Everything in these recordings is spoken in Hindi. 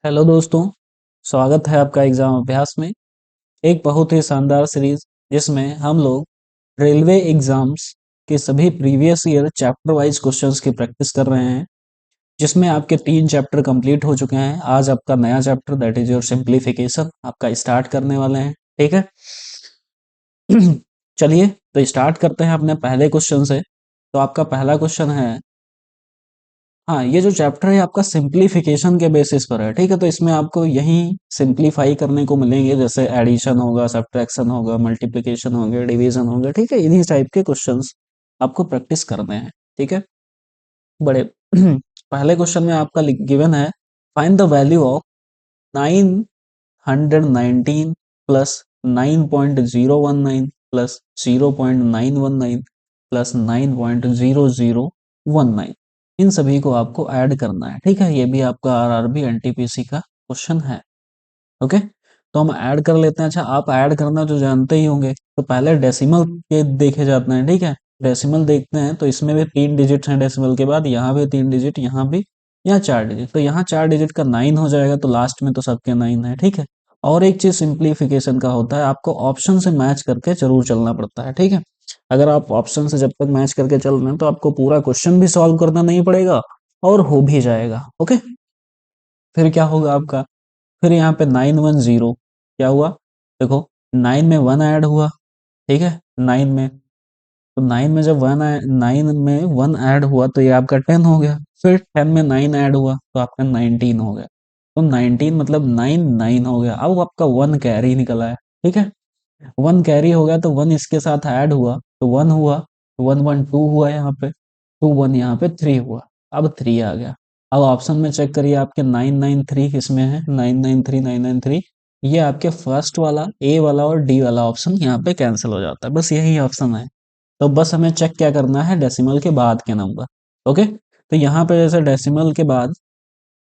हेलो दोस्तों, स्वागत है आपका एग्जाम अभ्यास में। एक बहुत ही शानदार सीरीज जिसमें हम लोग रेलवे एग्जाम्स के सभी previous year chapter wise questions की प्रैक्टिस कर रहे हैं, जिसमें आपके 3 चैप्टर कंप्लीट हो चुके हैं। आज आपका नया chapter that is your simplification आपका स्टार्ट करने वाले हैं। ठीक है। चलिए तो स्टार्ट करते हैं अपने पहले क्वेश्चन से। तो आपका पहला क्वेश्चन है, हाँ, ये जो चैप्टर है आपका सिंप्लीफिकेशन के बेसिस पर है। ठीक है, तो इसमें आपको यही सिंप्लीफाई करने को मिलेंगे, जैसे एडिशन होगा, सब्ट्रैक्शन होगा, मल्टीप्लिकेशन होगा, डिवीजन होगा। ठीक है, इन्हीं टाइप के क्वेश्चंस आपको प्रैक्टिस करने हैं। ठीक है, बड़े पहले क्वेश्चन में आपका गिवन है, find the value of 919 plus 9.019 plus 0.919 plus 9.0019। इन सभी को आपको ऐड करना है। ठीक है, ये भी आपका आरआरबी एनटीपीसी का क्वेश्चन है। ओके, तो हम ऐड कर लेते हैं। अच्छा, आप ऐड करना जो जानते ही होंगे, तो पहले डेसिमल के देखे जाते हैं। ठीक है, डेसिमल देखते हैं तो इसमें भी 3 डिजिट हैं डेसिमल के बाद, यहाँ भी 3 डिजिट, यहाँ भी, यहाँ 4 डिजिट। तो यहाँ 4 डिजिट का 9 हो जाएगा, तो लास्ट में तो सबके 9 है। ठीक है, और एक चीज सिंप्लीफिकेशन का होता है, आपको ऑप्शन से मैच करके जरूर चलना पड़ता है। ठीक है, अगर आप ऑप्शन से जब तक मैच करके चल रहे हैं तो आपको पूरा क्वेश्चन भी सॉल्व करना नहीं पड़ेगा और हो भी जाएगा। ओके, फिर क्या होगा आपका, फिर यहाँ पे 910 क्या हुआ, देखो 9 में 1 ऐड हुआ। ठीक है, 9 में, तो 9 में जब 9 में 1 ऐड हुआ तो ये आपका 10 हो गया। फिर 10 में 9 ऐड हुआ तो आपका 19 हो गया। तो 19 मतलब 9 9 हो गया। अब आपका 1 कैरी निकला है। ठीक है, 1 कैरी हो गया तो 1 इसके साथ ऐड हुआ तो 1 हुआ, 1 1 2 हुआ, यहाँ पे 2 1, यहाँ पे 3 हुआ। अब 3 आ गया। अब ऑप्शन में चेक करिए, आपके 993 किसमें है, 993 993, ये आपके फर्स्ट वाला ए वाला और डी वाला ऑप्शन यहाँ पे कैंसिल हो जाता है। बस यही ऑप्शन है। तो बस हमें चेक क्या करना है, डेसिमल के बाद के नंबर। ओके, तो यहाँ पे जैसे डेसिमल के बाद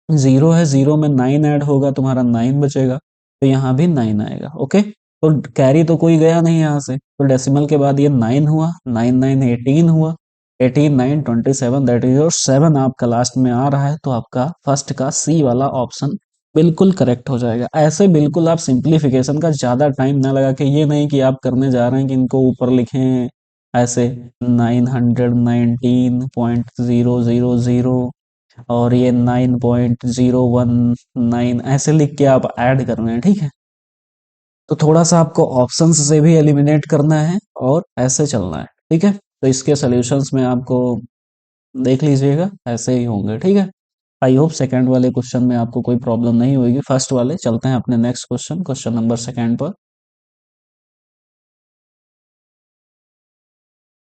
0 है, 0 में 9 ऐड होगा, तुम्हारा 9 बचेगा, तो यहाँ भी 9 आएगा। ओके, तो कैरी तो कोई गया नहीं यहाँ से, तो डेसिमल के बाद ये 9 हुआ, 9 9 18 हुआ, 18 9 27, दैट इज योर 7 आपका लास्ट में आ रहा है। तो आपका फर्स्ट का सी वाला ऑप्शन बिल्कुल करेक्ट हो जाएगा। ऐसे बिल्कुल आप सिंप्लीफिकेशन का ज्यादा टाइम ना लगा के, ये नहीं कि आप करने जा रहे हैं कि इनको ऊपर लिखें ऐसे 919.000 और ये 9.019 ऐसे लिख के आप ऐड कर रहे हैं। ठीक है, तो थोड़ा सा आपको ऑप्शंस से भी एलिमिनेट करना है और ऐसे चलना है। ठीक है, तो इसके सॉल्यूशंस में आपको देख लीजिएगा ऐसे ही होंगे। ठीक है, आई होप सेकंड वाले क्वेश्चन में आपको कोई प्रॉब्लम नहीं होगी। फर्स्ट वाले चलते हैं अपने next question, question number second पर।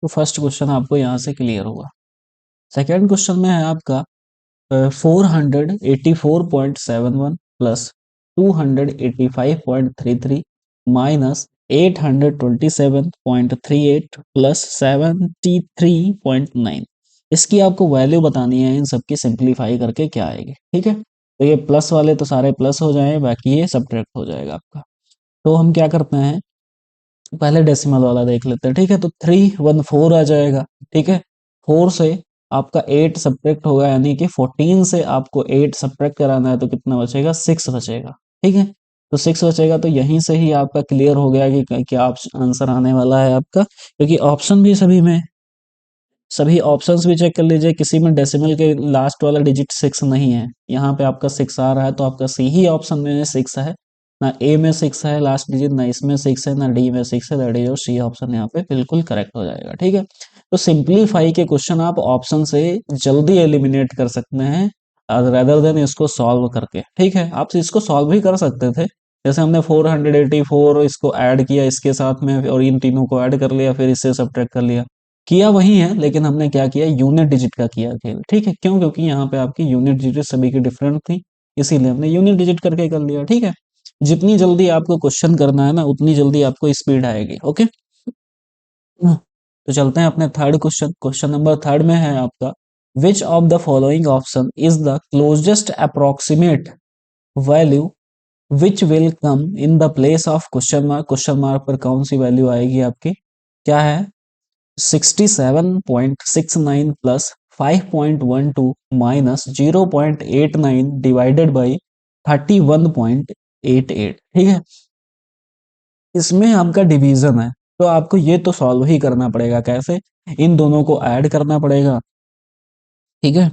तो फर्स्ट क्वेश्चन आपको यहाँ से क्लियर होगा। सेकंड क्वेश्चन में है आपका 484.71 प्लस 285.33 माइनस 827.38 प्लस 73.9। इसकी आपको वैल्यू बतानी है। इन सबकी सिंप्लीफाई करके क्या आएगी। ठीक है, तो ये प्लस वाले तो सारे प्लस हो जाए, बाकी ये सब्ट्रैक्ट हो जाएगा आपका। तो हम क्या करते हैं, पहले डेसिमल वाला देख लेते हैं। ठीक है, तो 314 आ जाएगा। ठीक है, 4 से आपका 8 सब्ट्रैक्ट होगा, यानी कि 14 से आपको 8 सब्ट्रैक्ट कराना है तो कितना बचेगा, 6 बचेगा। ठीक है, तो 6 बचेगा, तो यहीं से ही आपका क्लियर हो गया कि क्या आंसर आने वाला है आपका, क्योंकि ऑप्शन भी सभी में, सभी ऑप्शंस भी चेक कर लीजिए, किसी में डेसिमल के लास्ट वाला डिजिट 6 नहीं है। यहाँ पे आपका 6 आ रहा है, तो आपका सी ही ऑप्शन में 6 है। ना ए में 6 है लास्ट डिजिट, ना इसमें 6 है, ना डी में 6 है, दैट इज और सी ऑप्शन यहाँ पे बिल्कुल करेक्ट हो जाएगा। ठीक है, तो सिंप्लीफाई के क्वेश्चन आप ऑप्शन से जल्दी एलिमिनेट कर सकते हैं रेदर देन इसको सॉल्व करके। ठीक है, आप इसको सॉल्व भी कर सकते थे, जैसे हमने 484 इसको ऐड किया इसके साथ में और इन तीनों को ऐड कर लिया, फिर इससे सब्ट्रैक्ट कर लिया, किया वही है, लेकिन हमने क्या किया, यूनिट डिजिट का किया खेल। ठीक है, क्यों, क्योंकि यहाँ पे आपकी यूनिट डिजिट सभी की डिफरेंट थी, इसीलिए हमने यूनिट डिजिट करके कर लिया। ठीक है, जितनी जल्दी आपको क्वेश्चन करना है ना, उतनी जल्दी आपको स्पीड आएगी। ओके, तो चलते हैं अपने third question. Question number third में है आपका, which of the following option is the closest approximate value which will come in the place of question mark. Question mark पर कौन सी वैल्यू आएगी आपकी, क्या है, 67.69 प्लस 5.12 माइनस 0.89 डिवाइडेड बाई 31.88, ठीक है। इसमें आपका डिवीजन है, तो आपको ये तो सॉल्व ही करना पड़ेगा। कैसे? इन दोनों को ऐड करना पड़ेगा, ठीक है।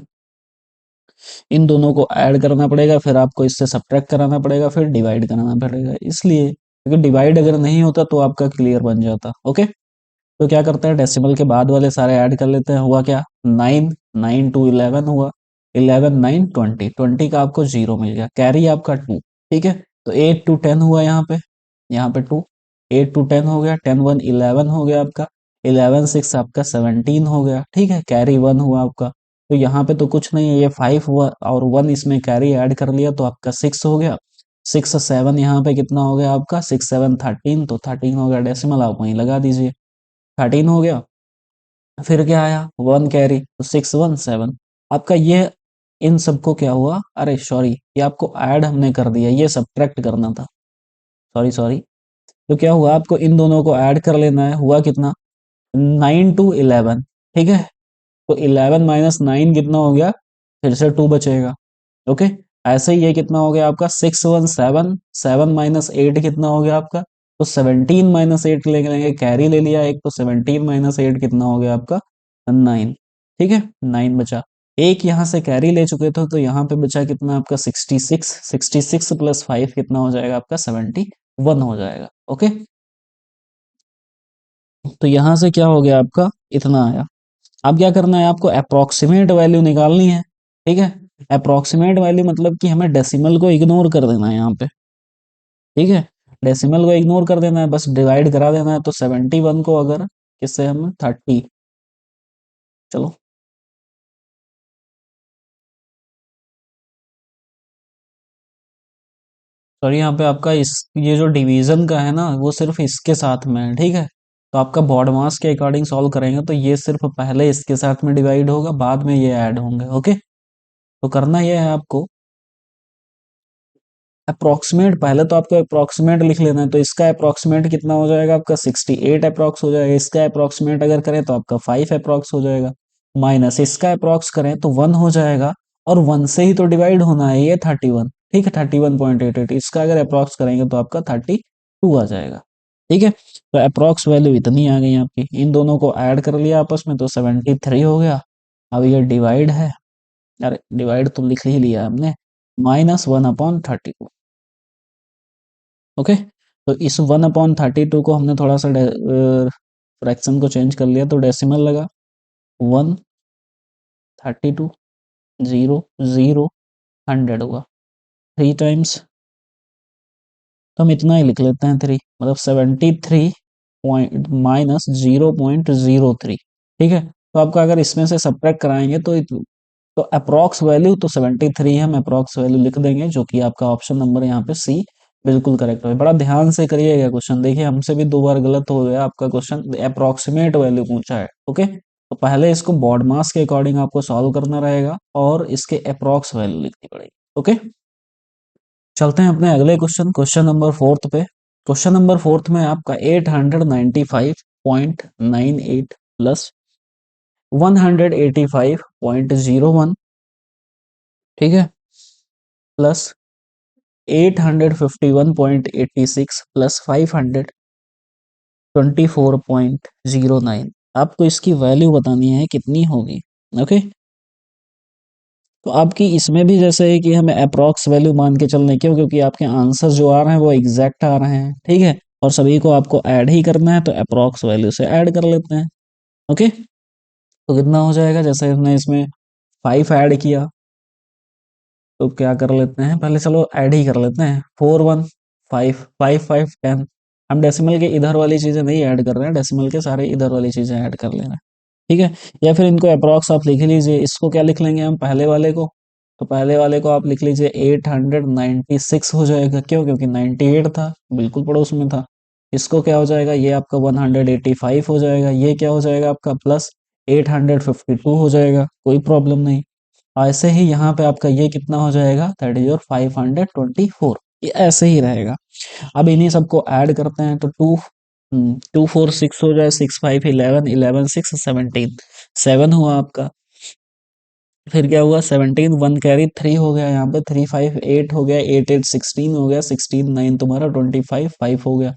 इन दोनों को ऐड करना पड़ेगा, फिर आपको इससे सब्ट्रैक्ट कराना पड़ेगा, फिर डिवाइड कराना पड़ेगा। इसलिए क्योंकि डिवाइड अगर नहीं होता तो आपका क्लियर बन जाता। ओके, तो क्या करते हैं, डेसिमल के बाद वाले सारे ऐड कर लेते हैं। हुआ क्या? 9, 9 टू 11 हुआ, 11 9 20, 20 का आपको 0 मिल गया, कैरी आपका 2, ठीक है। तो 8 टू 10 हुआ यहाँ पे 2, 8 टू 10 हो गया, 10 1 11 हो गया आपका, 11 6 आपका 17 हो गया, ठीक है। कैरी 1 हुआ आपका, तो यहाँ पे तो कुछ नहीं है, ये 5 हुआ और 1 इसमें कैरी ऐड कर लिया तो आपका 6 हो गया। 6 7 यहाँ पे कितना हो गया आपका, 6 7 13, तो 13 हो गया। डेसिमल आप वहीं लगा दीजिए, 13 हो गया। फिर क्या आया, 1 कैरी, तो 6 1 7 आपका। ये इन सबको क्या हुआ, अरे सॉरी, ये आपको ऐड हमने कर दिया, ये सब्ट्रैक्ट करना था, सॉरी सॉरी। तो क्या हुआ, आपको इन दोनों को ऐड कर लेना है। हुआ कितना, 9 टू 11, ठीक है। तो 11 माइनस 9 कितना हो गया, फिर से 2 बचेगा। ओके, ऐसे ही ये कितना हो गया आपका, 6 1 7, 7 माइनस 8 कितना हो गया आपका, तो 17 माइनस 8 ले लेंगे, कैरी ले लिया एक, तो 17 माइनस 8 कितना हो गया आपका, 9, ठीक है। 9 बचा, एक यहाँ से कैरी ले चुके थे, तो यहाँ पे बचा कितना आपका 66, 66 प्लस 5 कितना हो जाएगा आपका 71 हो जाएगा। ओके, तो यहाँ से क्या हो गया आपका, इतना आया। अब क्या करना है, आपको अप्रोक्सीमेट वैल्यू निकालनी है, ठीक है। अप्रोक्सीमेट वैल्यू मतलब कि हमें डेसिमल को इग्नोर कर देना है यहाँ पे, ठीक है। डेसिमल को इग्नोर कर देना है, बस डिवाइड करा देना है। तो 71 को अगर किससे हम 30, चलो सॉरी, यहाँ पे आपका इस ये जो डिवीजन का है ना, वो सिर्फ इसके साथ में है, ठीक है। तो आपका बॉड मास के अकॉर्डिंग सॉल्व करेंगे तो ये सिर्फ पहले इसके साथ में डिवाइड होगा, बाद में ये ऐड होंगे। ओके, तो करना ये है आपको, अप्रोक्सीमेट, पहले तो आपको अप्रोक्सीमेट लिख लेना है। तो इसका अप्रोक्सीमेट कितना हो जाएगा आपका, 68 अप्रोक्स हो जाएगा। इसका अप्रोक्सीमेट अगर करें तो आपका 5 अप्रोक्स हो जाएगा, माइनस इसका अप्रोक्स करें तो 1 हो जाएगा, और 1 से ही तो डिवाइड होना है, ये 31, ठीक है। 31.88, इसका अगर अप्रोक्स करेंगे तो आपका 32 आ जाएगा, ठीक है। तो अप्रोक्स वैल्यू इतनी आ गई आपकी, इन दोनों को ऐड कर लिया आपस में तो 73 हो गया। अब ये डिवाइड है, अरे डिवाइड तो लिख ही लिया हमने, -1/32। ओके, तो इस 1/32 को हमने थोड़ा सा फ्रैक्शन को चेंज कर लिया, तो डेसिमल लगा, 1 32 0 0 100 हुआ, 3 टाइम्स, तो हम इतना ही लिख लेते हैं 3, मतलब 73 पॉइंट माइनस 0.03, ठीक है। तो आपका अगर इसमें से सब्ट्रैक्ट कराएंगे तो अप्रोक्स वैल्यू तो 73 हम अप्रोक्स वैल्यू लिख देंगे, जो कि आपका ऑप्शन नंबर यहाँ पे सी बिल्कुल करेक्ट है। बड़ा ध्यान से करिएगा क्वेश्चन, देखिए हमसे भी 2 बार गलत हो गया, आपका क्वेश्चन अप्रोक्सीमेट वैल्यू पूछा है। ओके, तो पहले इसको बॉड मास के अकॉर्डिंग आपको सॉल्व करना रहेगा और इसके अप्रोक्स वैल्यू लिखनी पड़ेगी। ओके, चलते हैं अपने अगले क्वेश्चन, क्वेश्चन नंबर 4 पे। क्वेश्चन नंबर 4 में आपका 895.98 प्लस 185.01, ठीक है, प्लस 851.86 प्लस 524.09, आपको इसकी वैल्यू बतानी है कितनी होगी। ओके, तो आपकी इसमें भी जैसे है कि हमें अप्रोक्स वैल्यू मान के चलने, क्यों, क्योंकि आपके आंसर जो आ रहे हैं वो एग्जैक्ट आ रहे हैं, ठीक है। और सभी को आपको ऐड ही करना है, तो अप्रोक्स वैल्यू से ऐड कर लेते हैं। ओके, तो कितना हो जाएगा, जैसे हमने इसमें 5 ऐड किया, तो क्या कर लेते हैं, पहले चलो ऐड ही कर लेते हैं, 4 1 5 5 5 10। हम डेसिमल के इधर वाली चीजें नहीं ऐड कर रहे हैं, डेसिमल के सारे इधर वाली चीजें ऐड कर लेना, ठीक है। या फिर इनको अप्रॉक्स आप लिख लीजिए। इसको क्या लिख लेंगे हम, पहले वाले को, तो पहले वाले को आप लिख लीजिए 896 हो जाएगा, क्यों, क्योंकि 98 था, बिल्कुल पड़ोस में था। इसको क्या हो जाएगा, ये आपका 185 हो जाएगा, ये क्या हो जाएगा आपका प्लस 852 हो जाएगा, कोई प्रॉब्लम नहीं। ऐसे ही यहाँ पे आपका ये कितना हो जाएगा, दैट इज योर 524, ये ऐसे ही रहेगा। अब इन्हीं सबको ऐड करते हैं, तो 2 4 6 हो जाए, 6 5 11 11 6 17, 7 हुआ आपका। फिर क्या हुआ 17 1 कैरी 3 हो गया, यहाँ पे 3 5 8 हो गया, 8 8 16 हो गया, 16 9 तुम्हारा 25 5 हो गया,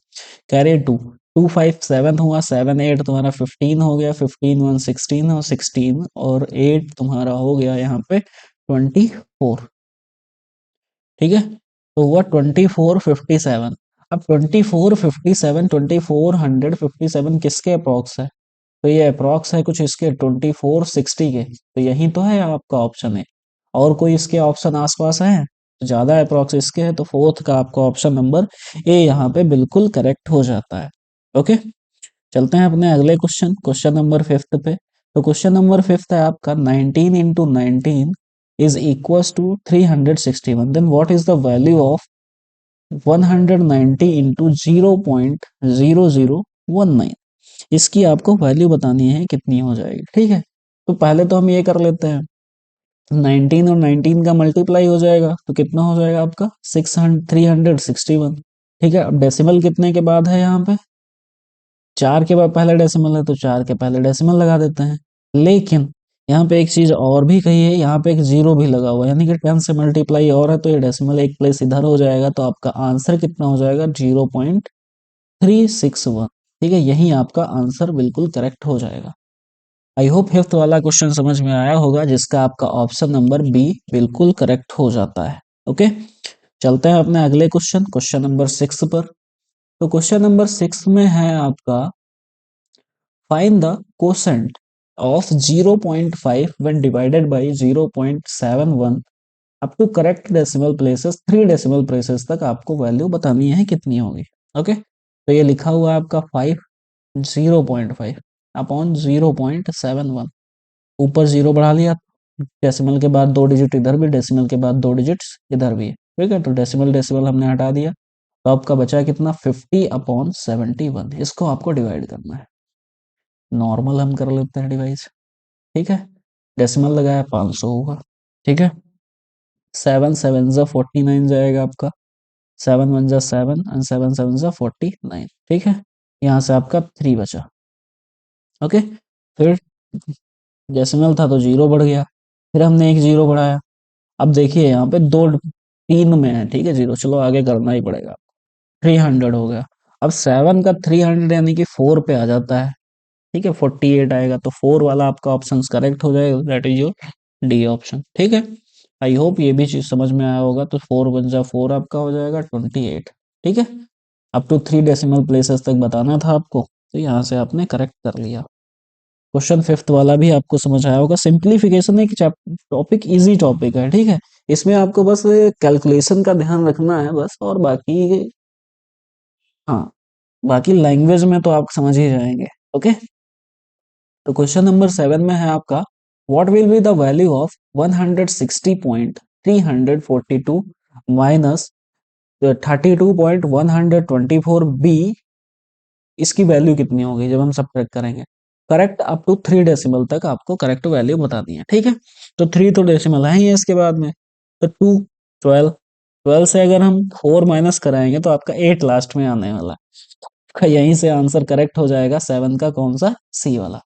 कैरी 2 2 5 7 हुआ, 7 8 तुम्हारा 15 हो गया, 15 1 16 और 16 और 8 तुम्हारा हो गया यहाँ पे 24। ठीक है, तो हुआ 2457। अब 2457 2457 किसके अप्रोक्स है? तो ये अप्रोक्स है कुछ इसके 2460 के, तो यही तो है आपका ऑप्शन है। और कोई इसके ऑप्शन आसपास है तो ज्यादा अप्रोक्स इसके है, तो फोर्थ का आपका ऑप्शन नंबर ए यहाँ पे बिल्कुल करेक्ट हो जाता है। ओके, चलते हैं अपने अगले क्वेश्चन, क्वेश्चन नंबर फिफ्थ पे। तो क्वेश्चन नंबर फिफ्थ है आपका 19 into 19 is equal to 361, then what is the value of 190 into 0.0019? इसकी आपको वैल्यू बतानी है कितनी हो जाएगी। ठीक है, तो पहले तो हम ये कर लेते हैं, 19 और 19 का मल्टीप्लाई हो जाएगा तो कितना हो जाएगा आपका 361। ठीक है, अब डेसिमल कितने के बाद है यहाँ पे? 4 के बाद पहले डेसिमल है तो 4 के पहले डेसिमल लगा देते हैं। लेकिन यहाँ पे एक चीज और भी कही है, यहाँ पे एक जीरो भी लगा हुआ है, यानी कि 10 से मल्टीप्लाई और है तो ये डेसिमल एक प्लेस इधर हो जाएगा, तो आपका आंसर कितना हो जाएगा 0.361। ठीक है, यही आपका आंसर बिल्कुल करेक्ट हो जाएगा। आई होप फिफ्थ वाला क्वेश्चन समझ में आया होगा, जिसका आपका ऑप्शन नंबर बी बिल्कुल करेक्ट हो जाता है। ओके, चलते हैं अपने अगले क्वेश्चन, क्वेश्चन नंबर सिक्स पर। तो क्वेश्चन नंबर सिक्स में है आपका, find the quotient of 0.5 when divided by 0.71 up to correct decimal places, 3 decimal places तक आपको वैल्यू बतानी है कितनी होगी। ओके, तो ये लिखा हुआ है आपका 5 0.5 अपॉन 0.71, ऊपर जीरो बढ़ा लिया, डेसिमल के बाद 2 डिजिट इधर भी, डेसिमल के बाद 2 डिजिट्स इधर भी है। ठीक है, तो डेसिमल डेसिमल हमने हटा दिया, तो आपका बचा कितना 50 अपॉन 71, इसको आपको डिवाइड करना है। नॉर्मल हम कर लेते हैं डिवाइड। ठीक है, डेसिमल लगाया 500 होगा। ठीक है, 7 7 जा 49 जाएगा आपका, 7 1 जा 7 एंड 7 7 जा 49। ठीक है, यहाँ से आपका 3 बचा। ओके, फिर डेसिमल था तो जीरो बढ़ गया, फिर हमने एक जीरो बढ़ाया। अब देखिए यहाँ पे दो तीन में है, ठीक है जीरो, चलो आगे करना ही पड़ेगा। 300 हो गया, अब 7 का 300 यानी कि 4 पे आ जाता है। ठीक है, 48 आएगा, तो 4 वाला आपका ऑप्शन करेक्ट हो जाएगा, that is your D option. ठीक है, आई होप ये भी चीज समझ में आया होगा। तो 4 1 जा 4 आपका हो जाएगा 28। ठीक है, अप टू 3 डेसिमल प्लेसेस तक बताना था आपको, तो यहाँ से आपने करेक्ट कर लिया। क्वेश्चन फिफ्थ वाला भी आपको समझ आया होगा। सिंप्लीफिकेशन एक टॉपिक, इजी टॉपिक है। ठीक है, इसमें आपको बस कैलकुलेशन का ध्यान रखना है बस, और बाकी हाँ, बाकी लैंग्वेज में तो आप समझ ही जाएंगे। ओके, तो क्वेश्चन नंबर 7 में है आपका, what will be the value of 160.342 minus 32.124 be, इसकी वैल्यू कितनी होगी जब हम सब्ट्रैक्ट करेंगे? करेक्ट अप टू 3 डेसिमल तक आपको करेक्ट वैल्यू बतानी है। ठीक है, तो 3 तो डेसिमल है ही है इसके बाद में, तो 2 12, 12 से अगर हम 4 माइनस कराएंगे तो आपका 8 लास्ट में आने वाला है। यहीं से आंसर करेक्ट हो जाएगा 7 का, कौन सा? सी वाला।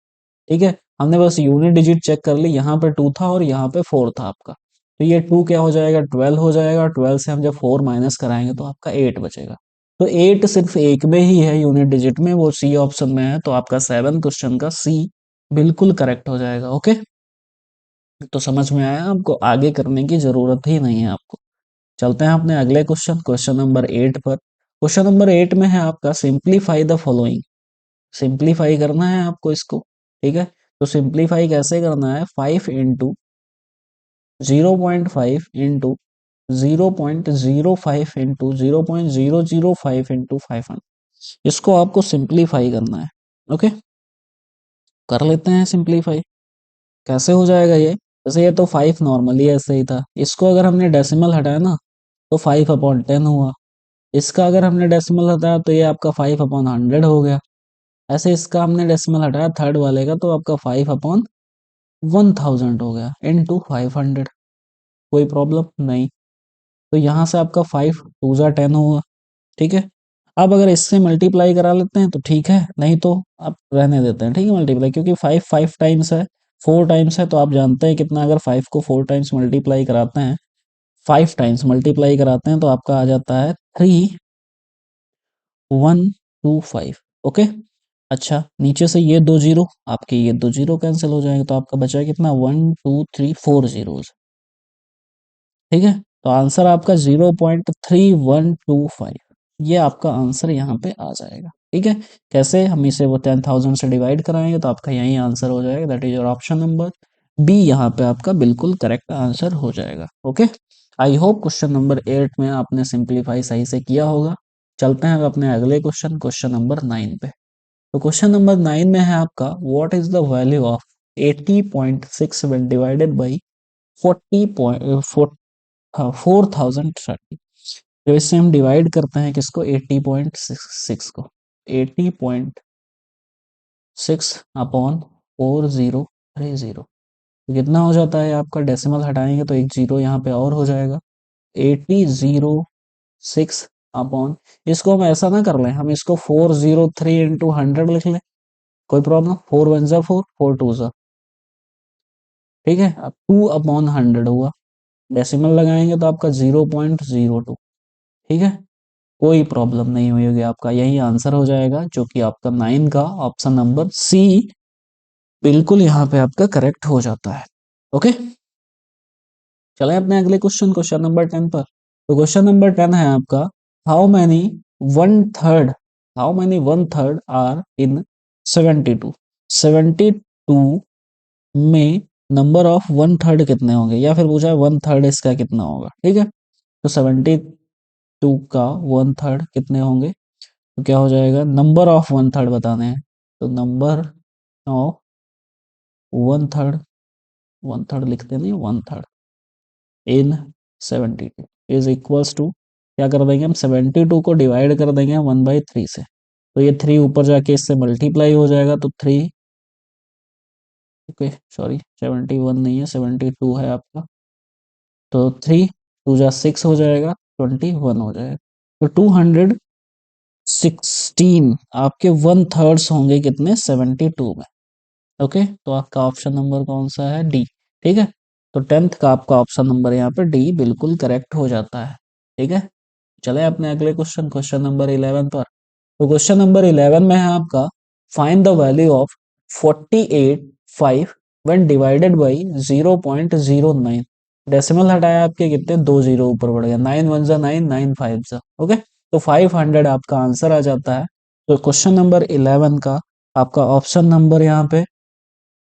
ठीक है, हमने बस यूनिट डिजिट चेक कर ली, यहाँ पे 2 था और यहाँ पे 4 था आपका, तो ये 2 क्या हो जाएगा 12 हो जाएगा, 12 से हम जब 4 माइनस कराएंगे तो आपका 8 बचेगा। तो 8 सिर्फ एक में ही है यूनिट डिजिट में, वो सी ऑप्शन में है, तो आपका 7 क्वेश्चन का सी बिल्कुल करेक्ट हो जाएगा। ओके, तो समझ में आया, आपको आगे करने की जरूरत ही नहीं है आपको। चलते हैं अपने अगले क्वेश्चन, क्वेश्चन नंबर 8 पर। क्वेश्चन नंबर 8 में है आपका, सिंप्लीफाई द फॉलोइंग। सिंप्लीफाई करना है आपको इसको। ठीक है, तो सिंप्लीफाई कैसे करना है, 5 इंटू 0.5 इंटू 0.05 इंटू 0.005 इंटू 500, इसको आपको सिंप्लीफाई करना है। ओके, कर लेते हैं सिंप्लीफाई। कैसे हो जाएगा ये? जैसे ये तो 5 नॉर्मली ऐसे ही था, इसको अगर हमने डेसिमल हटाया ना तो 5/10 हुआ, इसका अगर हमने डेसिमल हटाया तो ये आपका 5/100 हो गया। ऐसे इसका हमने डेसिमल हटाया थर्ड वाले का, तो आपका 5/1000 हो गया इनटू 500। कोई प्रॉब्लम नहीं, तो यहाँ से आपका 5 2 जा 10 हुआ। ठीक है, अब अगर इससे मल्टीप्लाई करा लेते हैं तो ठीक है, नहीं तो आप रहने देते हैं। ठीक है, मल्टीप्लाई, क्योंकि 5 5 टाइम्स है, 4 टाइम्स है तो आप जानते हैं कितना, अगर 5 को 4 टाइम्स मल्टीप्लाई कराते हैं, 5 टाइम्स मल्टीप्लाई कराते हैं तो आपका आ जाता है 3125। ओके। अच्छा, नीचे से ये दो जीरो, आपके ये दो जीरो कैंसिल हो जाएंगे तो आपका बचा कितना, 1 2 3 4 जीरोस। ठीक है, तो आंसर आपका 0.3125, ये आपका आंसर यहाँ पे आ जाएगा। ठीक है, कैसे, हम इसे वो 10,000 से डिवाइड कराएंगे तो आपका यही आंसर हो जाएगा, that is your option number B, यहाँ पे आपका बिल्कुल करेक्ट आंसर हो जाएगा। Okay, I hope question number 8 में आपने सिंप्लीफाई सही से किया होगा। चलते हैं अब अपने अगले क्वेश्चन, क्वेश्चन नंबर 9 पे। तो क्वेश्चन नंबर 9 में है आपका, what is the value of 80.6 when divided by 4030। जब इससे हम डिवाइड करते हैं किसको, 80.6 को, 80.6 अपॉन 4030, तो कितना हो जाता है आपका, डेसिमल हटाएंगे तो एक जीरो यहाँ पे और हो जाएगा, 8006 अपॉन, इसको हम ऐसा ना कर लें, हम इसको 403 इंटू 100 लिख लें, कोई प्रॉब्लम, 4 वन जा 4, 4 टू जा, ठीक है, अब 2 अपॉन 100 हुआ, डेसिमल लगाएंगे तो आपका 0.02। ठीक है, कोई प्रॉब्लम नहीं हुई होगी, आपका यही आंसर हो जाएगा, जो कि आपका 9 का ऑप्शन नंबर सी बिल्कुल यहाँ पे आपका करेक्ट हो जाता है। ओके, चले अपने अगले क्वेश्चन, क्वेश्चन नंबर 10 पर। तो क्वेश्चन नंबर 10 है आपका, how many one third how many one third are in 72। 72 में नंबर ऑफ वन थर्ड कितने होंगे, या फिर पूछा वन थर्ड इसका कितना होगा। ठीक है, तो 72 का वन थर्ड कितने होंगे, तो क्या हो जाएगा, नंबर ऑफ वन थर्ड बताने हैं, तो number of one third, one third लिखते नहीं, one third in 72 is equals to, क्या कर देंगे हम, 72 को डिवाइड कर देंगे 1/3 से, तो ये 3 ऊपर जाके इससे मल्टीप्लाई हो जाएगा, तो 3, ओके सॉरी 71 नहीं है, 72 है आपका, तो 3 टू जा 6 हो जाएगा, 21 हो जाएगा, तो 216 आपके वन थर्ड्स होंगे कितने, 72 में। ओके, तो आपका ऑप्शन नंबर कौन सा है, डी। ठीक है, तो 10th का आपका ऑप्शन नंबर यहाँ पे डी बिल्कुल करेक्ट हो जाता है। ठीक है, चले अपने अगले क्वेश्चन, क्वेश्चन नंबर 11 पर। तो क्वेश्चन नंबर 11 में है आपका, find the value of 48.5 when divided by 0.09। Decimal हटाया आपके कितने, दो जीरो ऊपर बढ़ गया, 9 वन जा 9, 9 फाइव जा, ओके, तो 500 आपका आंसर आ जाता है। तो क्वेश्चन नंबर 11 का आपका ऑप्शन नंबर यहाँ पे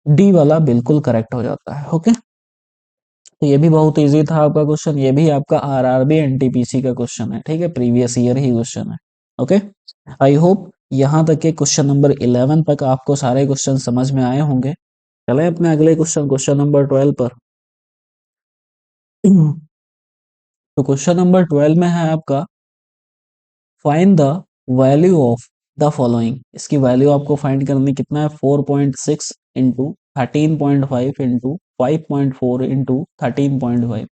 डी वाला बिल्कुल करेक्ट हो जाता है। ओके, तो ये भी बहुत इजी था आपका क्वेश्चन, ये भी आपका आरआरबी एनटीपीसी का क्वेश्चन है। ठीक है, प्रीवियस ईयर ही क्वेश्चन है। ओके, आई होप यहाँ तक के क्वेश्चन नंबर 11 तक आपको सारे क्वेश्चन समझ में आए होंगे। चले अपने अगले क्वेश्चन, क्वेश्चन नंबर 12 पर। तो क्वेश्चन नंबर 12 में है आपका, find the value of the following. इसकी वैल्यू आपको फाइंड करनी, कितना है, 4.6 इंटू 13.5 इंटू 5.4 इंटू 13.5,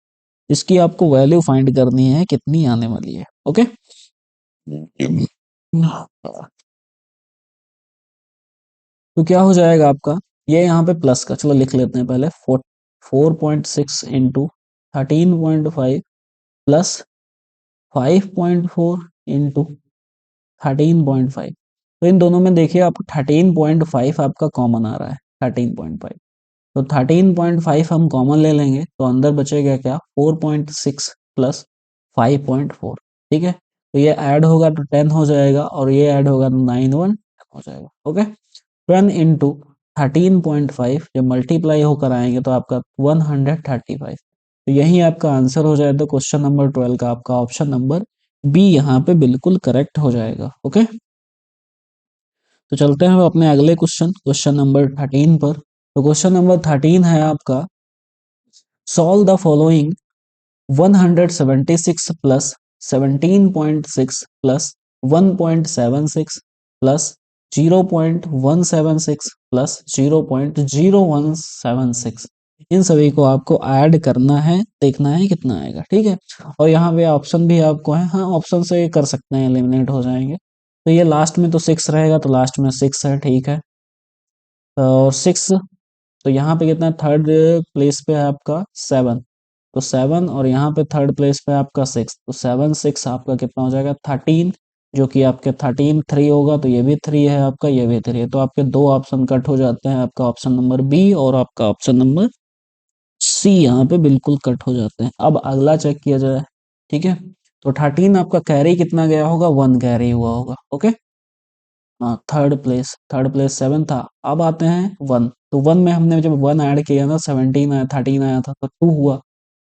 इसकी आपको वैल्यू फाइंड करनी है, कितनी आने वाली है। ओके, तो क्या हो जाएगा आपका, ये यहाँ पे प्लस का, चलो लिख लेते हैं पहले, 4.6 इंटू 13.5 प्लस 5.4 इंटू 13.5, तो इन दोनों में देखिए आपको 13.5 आपका कॉमन आ रहा है, 13.5, तो 13.5 हम कॉमन ले लेंगे तो अंदर बचेगा क्या, 4.6 प्लस 5.4। ठीक है, तो ये ऐड होगा तो 10 हो जाएगा, और ये ऐड होगा तो 9 1 हो जाएगा। ओके, 10 इंटू 13.5 जब मल्टीप्लाई होकर आएंगे तो आपका 135, तो यही आपका आंसर हो जाए, तो क्वेश्चन नंबर 12 का आपका ऑप्शन नंबर बी यहाँ पे बिल्कुल करेक्ट हो जाएगा। ओके, तो चलते हैं अपने अगले क्वेश्चन, क्वेश्चन नंबर 13 पर। तो क्वेश्चन नंबर 13 है आपका, solve the following 176 plus 17.6 plus 1.76 plus 0.176 plus 0.0176, इन सभी को आपको ऐड करना है, देखना है कितना आएगा। ठीक है, और यहाँ पे ऑप्शन भी आपको है, हाँ ऑप्शन से कर सकते हैं, एलिमिनेट हो जाएंगे, तो ये लास्ट में तो 6 रहेगा, तो लास्ट में 6 है। ठीक है, और 6 तो यहाँ पे कितना थर्ड प्लेस पे है आपका 7, तो 7 और यहाँ पे थर्ड प्लेस पे आपका 6, तो 7 6 आपका कितना हो जाएगा 13, जो कि आपके 13 3 होगा, तो ये भी 3 है आपका, ये भी 3 है, तो आपके दो ऑप्शन कट हो जाते हैं, आपका ऑप्शन नंबर बी और आपका ऑप्शन नंबर सी यहाँ पे बिल्कुल कट हो जाते हैं। अब अगला चेक किया जाए, ठीक है, तो 13 आपका कैरी कितना गया होगा, 1 कैरी हुआ होगा, ओके। हाँ, थर्ड प्लेस 7 था, अब आते हैं 1, तो 1 में हमने जब 1 ऐड किया ना 17 आया, 13 आया था, तो 2 हुआ,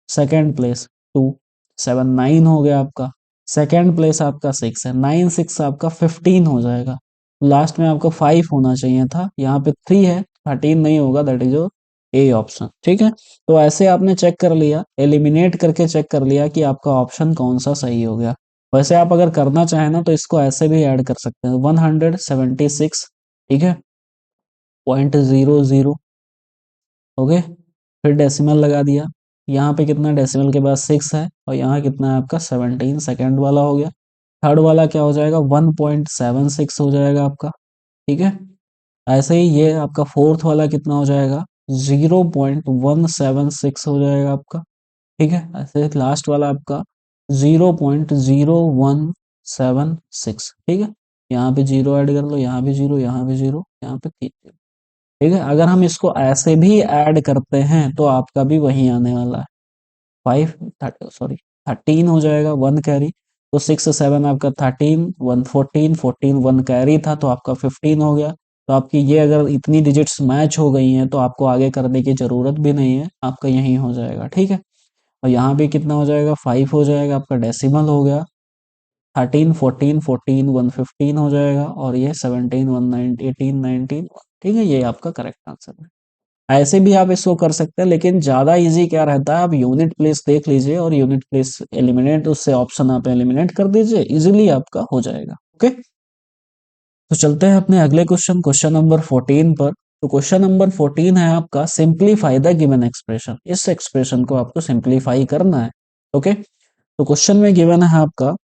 सेकेंड प्लेस 2, 7 9 हो गया आपका, सेकेंड प्लेस आपका 6 है, 9 6 आपका 15 हो जाएगा, लास्ट में आपका 5 होना चाहिए था, यहाँ पे 3 है, 13 नहीं होगा, दैट इज ए ऑप्शन, ठीक है। तो ऐसे आपने चेक कर लिया, एलिमिनेट करके चेक कर लिया कि आपका ऑप्शन कौन सा सही हो गया। वैसे आप अगर करना चाहें ना तो इसको ऐसे भी ऐड कर सकते हैं, 176, ठीक है, 0.00, ओके, फिर डेसिमल लगा दिया, यहाँ पे कितना डेसिमल के बाद 6 है, और यहाँ कितना है आपका 17, सेकेंड वाला हो गया, थर्ड वाला क्या हो जाएगा 1.76 हो जाएगा आपका, ठीक है। ऐसे ही ये आपका फोर्थ वाला कितना हो जाएगा 0.176 हो जाएगा आपका, ठीक है। ऐसे लास्ट वाला आपका 0.0176, ठीक है, यहाँ पे जीरो ऐड कर लो, यहाँ भी जीरो, यहाँ भी जीरो, यहाँ पे 3 जीरो, ठीक है। अगर हम इसको ऐसे भी ऐड करते हैं तो आपका भी वही आने वाला है, 13 हो जाएगा, 1 कैरी, तो 6 7 आपका 13, 1 14, 14 1 कैरी था, तो आपका 15 हो गया। तो आपकी ये अगर इतनी डिजिट्स मैच हो गई हैं तो आपको आगे करने की जरूरत भी नहीं है, आपका यही हो जाएगा, ठीक है। और यहाँ भी कितना हो जाएगा 5 हो जाएगा, आपका डेसिमल हो गया, 13 14 14 115 हो जाएगा, और ये 17 19 18 19, ठीक है, ये आपका करेक्ट आंसर है। ऐसे भी आप इसको कर सकते हैं, लेकिन ज्यादा इजी क्या रहता है, आप यूनिट प्लेस देख लीजिए और यूनिट प्लेस एलिमिनेट, उससे ऑप्शन आप एलिमिनेट कर दीजिए, इजीली आपका हो जाएगा, ओके। तो चलते हैं अपने अगले क्वेश्चन नंबर 14 पर। तो क्वेश्चन नंबर 14 है आपका सिंप्लीफाई द गिवन एक्सप्रेशन, इस एक्सप्रेशन को आपको सिंप्लीफाई करना है, ओके। तो क्वेश्चन में गिवन है आपका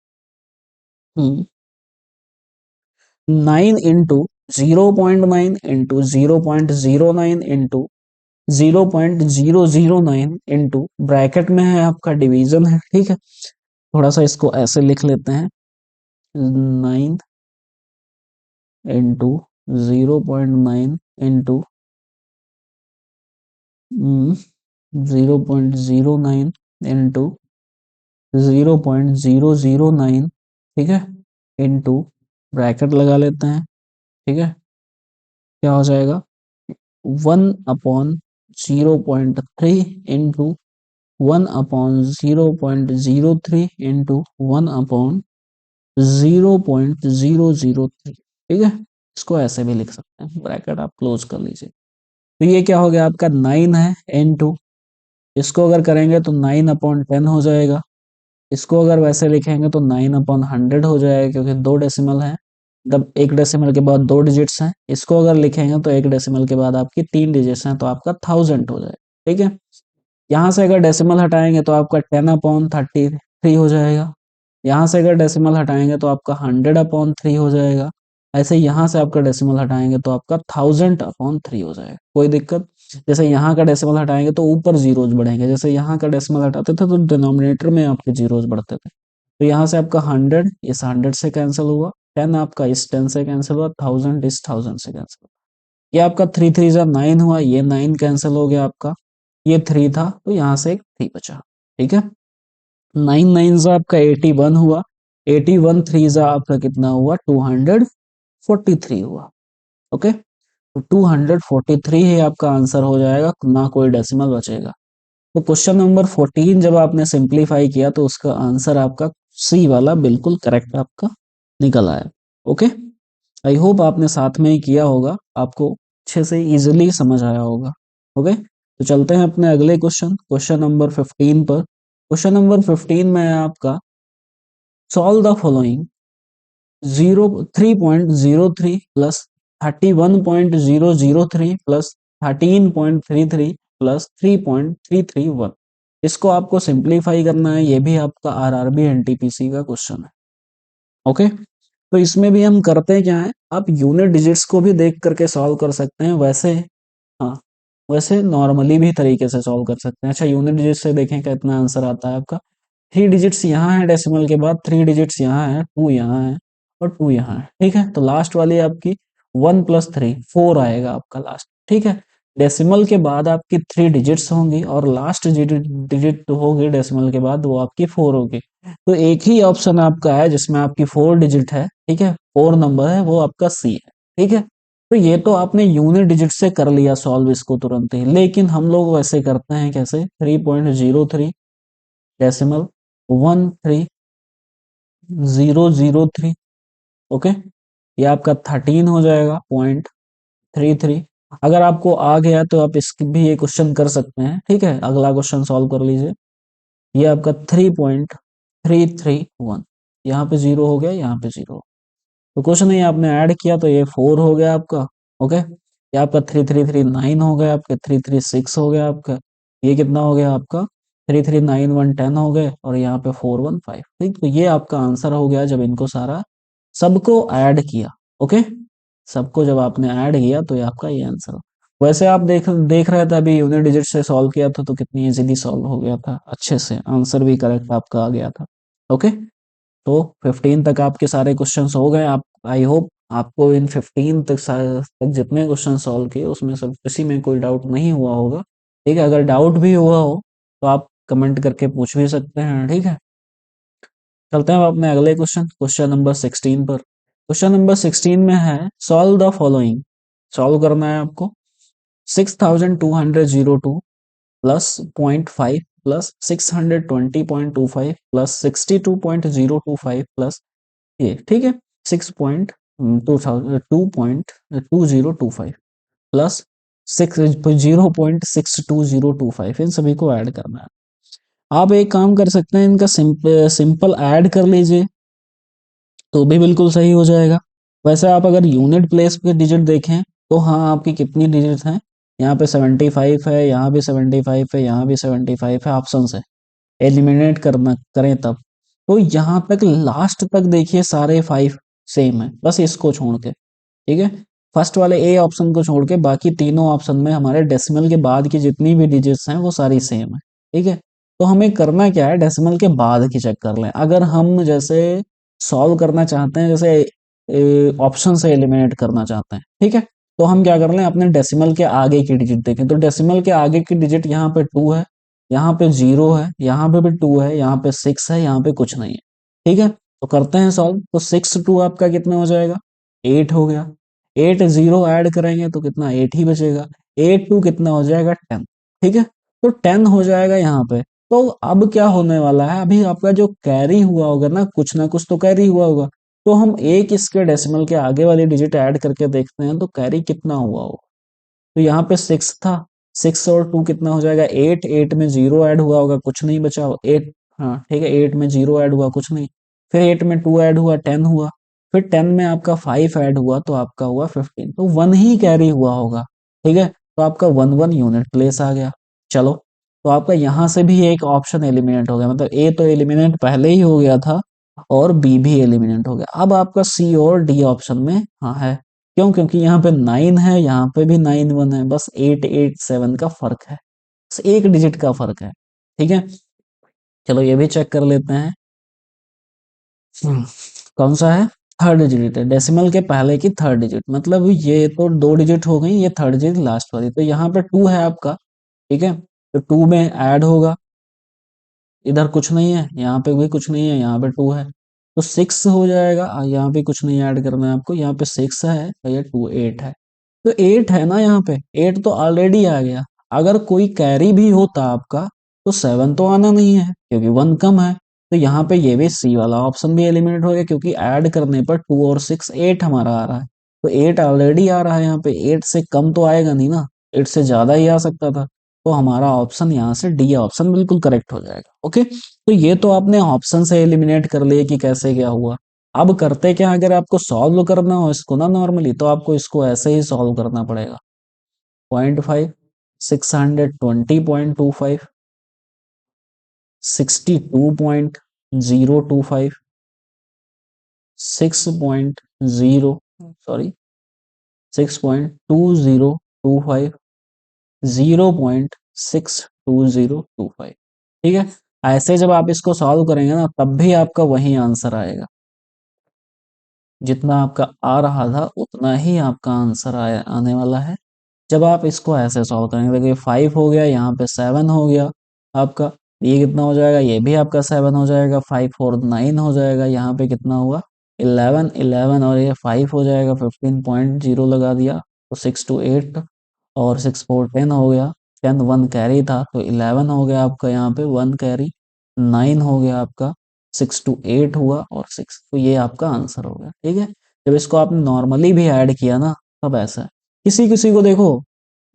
9 इंटू 0.09 इंटू 0.009 इंटू ब्रैकेट में है आपका डिवीजन है, ठीक है। थोड़ा सा इसको ऐसे लिख लेते हैं, 9 इंटू 0.9 इंटू 0.09 इंटू 0.009, ठीक है, इंटू ब्रैकेट लगा लेते हैं, ठीक है, क्या हो जाएगा 1/0.3 इंटू 1/0.03 इंटू 1/0.003, ठीक है। इसको ऐसे भी लिख सकते हैं, ब्रैकेट आप क्लोज कर लीजिए। तो ये क्या हो गया आपका 9 है इंटू, इसको अगर करेंगे तो 9/10 हो जाएगा, इसको अगर वैसे लिखेंगे तो 9/100 हो जाएगा, क्योंकि दो डेसिमल है, मतलब एक डेसिमल के बाद दो डिजिट्स हैं। इसको अगर लिखेंगे तो एक डेसिमल के बाद आपकी 3 डिजिट्स हैं, तो आपका 1000 हो जाएगा, ठीक है। यहाँ से अगर डेसिमल हटाएंगे तो आपका 10/33 हो जाएगा, यहाँ से अगर डेसिमल हटाएंगे तो आपका 100/3 हो जाएगा, ऐसे यहाँ से आपका डेसिमल हटाएंगे तो आपका 1000/3 हो जाएगा, कोई दिक्कत। जैसे यहाँ का डेसिमल हटाएंगे तो ऊपर जीरोज बढ़ेंगे, जैसे यहाँ का डेसिमल हटाते थे तो डिनोमिनेटर में आपके जीरोज बढ़ते थे। तो यहाँ से आपका 100 इस 100 से कैंसिल हुआ, 10 आपका इस 10 से कैंसिल हुआ, 1000 इस 1000 से कैंसिल हुआ, ये आपका 3 3 जा 9 हुआ, ये 9 कैंसिल हो गया आपका, ये 3 था तो यहाँ से एक 3 बचा, ठीक है। 9 9 जा आपका 81 हुआ, 81 3 जा आपका कितना हुआ 243 हुआ, ओके। तो 243 ही आपका आंसर हो जाएगा, ना कोई डेसिमल बचेगा। तो क्वेश्चन नंबर 14 जब आपने सिंप्लीफाई किया तो उसका आंसर आपका सी वाला बिल्कुल करेक्ट आपका निकल आया, ओके। आई होप आपने साथ में ही किया होगा, आपको अच्छे से इजीली समझ आया होगा, ओके। तो चलते हैं अपने अगले क्वेश्चन नंबर 15 पर। क्वेश्चन नंबर 15 में है आपका solve the following 3.03 plus 31.003 plus 13.33 plus 3.331, इसको आपको सिंप्लीफाई करना है, ये भी आपका आरआरबी एनटीपीसी का क्वेश्चन है, ओके। तो इसमें भी हम करते क्या है, आप यूनिट डिजिट्स को भी देख करके सॉल्व कर सकते हैं वैसे, हाँ, वैसे नॉर्मली भी तरीके से सॉल्व कर सकते हैं। अच्छा, यूनिट डिजिट से देखें कितना आंसर आता है आपका। 3 डिजिट्स यहाँ है डेसिमल के बाद, 3 डिजिट्स यहाँ है, 2 यहाँ है और 2 यहाँ है। ठीक है, तो लास्ट वाली आपकी 1 प्लस 3 4 आएगा आपका लास्ट। ठीक है, डेसिमल के बाद आपकी 3 डिजिट्स होंगी और लास्ट डिजिट तो होगी डेसिमल के बाद, वो आपकी 4 होगी। तो एक ही ऑप्शन आपका है जिसमें आपकी 4 डिजिट है। ठीक है, 4 नंबर है, वो आपका सी है। ठीक है, तो ये तो आपने यूनिट डिजिट से कर लिया सॉल्व इसको तुरंत ही, लेकिन हम लोग वैसे करते हैं कैसे, 3.03 डेसिमल 13003। ओके, ये आपका 13 हो जाएगा 0.33। अगर आपको आ गया तो आप इसकी भी ये क्वेश्चन कर सकते हैं। ठीक है, अगला क्वेश्चन सॉल्व कर लीजिए। ये आपका 3.331, यहाँ पे जीरो हो गया, यहाँ पे जीरो। तो कुछ नहीं, आपने ऐड किया तो ये 4 हो गया आपका। ओके, ये आपका 3339 हो गया, आपके 336 हो गया आपका। ये कितना हो गया आपका, 339110 हो गए और यहाँ पे 415। ठीक, तो ये आपका आंसर हो गया जब इनको सारा सबको ऐड किया। ओके, सबको जब आपने ऐड किया तो ये आपका ये आंसर हो। वैसे आप देख देख रहे थे अभी यूनिट डिजिट से सॉल्व किया था तो कितनी इजीली सॉल्व हो गया था, अच्छे से आंसर भी करेक्ट आपका आ गया था। ओके, तो 15 तक आपके सारे क्वेश्चंस हो गए। आप, आई होप आपको इन 15 तक जितने क्वेश्चन सॉल्व किए उसमें सब किसी में कोई डाउट नहीं हुआ होगा। ठीक है, अगर डाउट भी हुआ हो तो आप कमेंट करके पूछ भी सकते हैं। ठीक है, चलते हैं अब अपने अगले क्वेश्चन, क्वेश्चन नंबर 16 पर। क्वेश्चन नंबर 16 में है, सॉल्व द फॉलोइंग। सॉल्व करना है आपको। 6202 प्लस 0.5 प्लस 620.25 प्लस 62.025 प्लस ये। ठीक है, 2.2025 प्लस 0.62025, इन सभी को ऐड करना है। आप एक काम कर सकते हैं, इनका सिंपल ऐड कर लीजिए तो भी बिल्कुल सही हो जाएगा। वैसे आप अगर यूनिट प्लेस पे डिजिट देखें तो हाँ, आपकी कितनी डिजिट हैं, यहाँ पे 75 है, यहाँ भी 75 है, यहाँ भी 75 है, ऑप्शन है। एलिमिनेट करना करें तब तो यहाँ तक लास्ट तक देखिए सारे 5 सेम है, बस इसको छोड़ के। ठीक है, फर्स्ट वाले ए ऑप्शन को छोड़ के बाकी तीनों ऑप्शन में हमारे डेसिमल के बाद की जितनी भी डिजिट्स हैं वो सारी सेम है। ठीक है, तो हमें करना क्या है, डेसिमल के बाद की चेक कर लें। अगर हम जैसे सॉल्व करना चाहते हैं, जैसे ऑप्शन से एलिमिनेट करना चाहते हैं, ठीक है, तो हम क्या कर लें, अपने डेसिमल के आगे की डिजिट देखें। तो डेसिमल के आगे की डिजिट यहाँ पे 2 है, यहाँ पे 0 है, यहाँ पे भी 2 है, यहाँ पे 6 है, यहाँ पे कुछ नहीं है। ठीक है, तो करते हैं सॉल्व। तो 6 2 आपका कितना हो जाएगा, 8 हो गया। 8 0 ऐड करेंगे तो कितना, 8 ही बचेगा। 8 2 कितना हो जाएगा, 10। ठीक है, तो 10 हो जाएगा यहाँ पे। तो अब क्या होने वाला है, अभी आपका जो कैरी हुआ होगा ना कुछ तो कैरी हुआ होगा। तो हम एक इसके डेसिमल के आगे वाली डिजिट ऐड करके देखते हैं तो कैरी कितना हुआ होगा। तो यहाँ पे 6 था, 6 और 2 कितना हो जाएगा, 8। 8 में 0 ऐड हुआ होगा, कुछ नहीं बचा 8। हाँ ठीक है, 8 में 0 ऐड हुआ, कुछ नहीं। फिर 8 में 2 ऐड हुआ, 10 हुआ। फिर 10 में आपका 5 ऐड हुआ तो आपका हुआ 15, तो 1 ही कैरी हुआ होगा। ठीक है, तो आपका 1 यूनिट प्लेस आ गया। चलो, तो आपका यहाँ से भी एक ऑप्शन एलिमिनेट हो गया, मतलब ए तो एलिमिनेट पहले ही हो गया था और बी भी एलिमिनेट हो गया। अब आपका सी और डी ऑप्शन में हाँ है। क्यों, क्योंकि यहाँ पे 9 है, यहाँ पे भी 9 1 है, बस 8 8 7 का फर्क है, बस एक डिजिट का फर्क है। ठीक है, चलो ये भी चेक कर लेते हैं। कौन सा है, थर्ड डिजिट है, डेसिमल के पहले की थर्ड डिजिट, मतलब ये तो 2 डिजिट हो गई, ये थर्ड डिजिट लास्ट वाली। तो यहाँ पे 2 है आपका। ठीक है, तो 2 में ऐड होगा, इधर कुछ नहीं है, यहाँ पे भी कुछ नहीं है, यहाँ पे 2 है, तो 6 हो जाएगा। यहाँ पे कुछ नहीं ऐड करना है आपको, यहाँ पे 6 है और ये 2 8 है। तो 8 है ना, यहाँ पे 8 तो ऑलरेडी आ गया। अगर कोई कैरी भी होता आपका तो 7 तो आना नहीं है क्योंकि 1 कम है। तो यहाँ पे ये भी सी वाला ऑप्शन भी एलिमिनेट हो गया, क्योंकि ऐड करने पर 2 और 6 8 हमारा आ रहा है। तो 8 ऑलरेडी आ रहा है, यहाँ पे 8 से कम तो आएगा नहीं ना, 8 से ज्यादा ही आ सकता था। तो हमारा ऑप्शन यहाँ से डी ऑप्शन बिल्कुल करेक्ट हो जाएगा। ओके, तो ये तो आपने ऑप्शन से एलिमिनेट कर लिए कि कैसे क्या हुआ। अब करते क्या, अगर आपको सॉल्व करना हो इसको ना नॉर्मली, तो आपको इसको ऐसे ही सॉल्व करना पड़ेगा। 0.5, 620.25, 62.025, 6.0 सॉरी 6.2025, 0.62025। ठीक है, ऐसे जब आप इसको सॉल्व करेंगे ना तब भी आपका वही आंसर आएगा, जितना आपका आ रहा था उतना ही आपका आंसर आने वाला है जब आप इसको ऐसे सॉल्व करेंगे। देखिए 5 हो गया, यहाँ पे 7 हो गया आपका, ये कितना हो जाएगा, ये भी आपका 7 हो जाएगा, 5 4 9 हो जाएगा, यहाँ पे कितना हुआ 11 11 और ये 5 हो जाएगा, 15.0 लगा दिया तो 6 to 8 और 6 4 10 हो गया, 10 1 कैरी था तो 11 हो गया आपका, यहाँ पे 1 कैरी, 9 हो गया आपका, 6 to 8 हुआ और 6, तो ये आपका आंसर हो गया। ठीक है, जब इसको आपने नॉर्मली भी ऐड किया ना तब ऐसा है। किसी किसी को देखो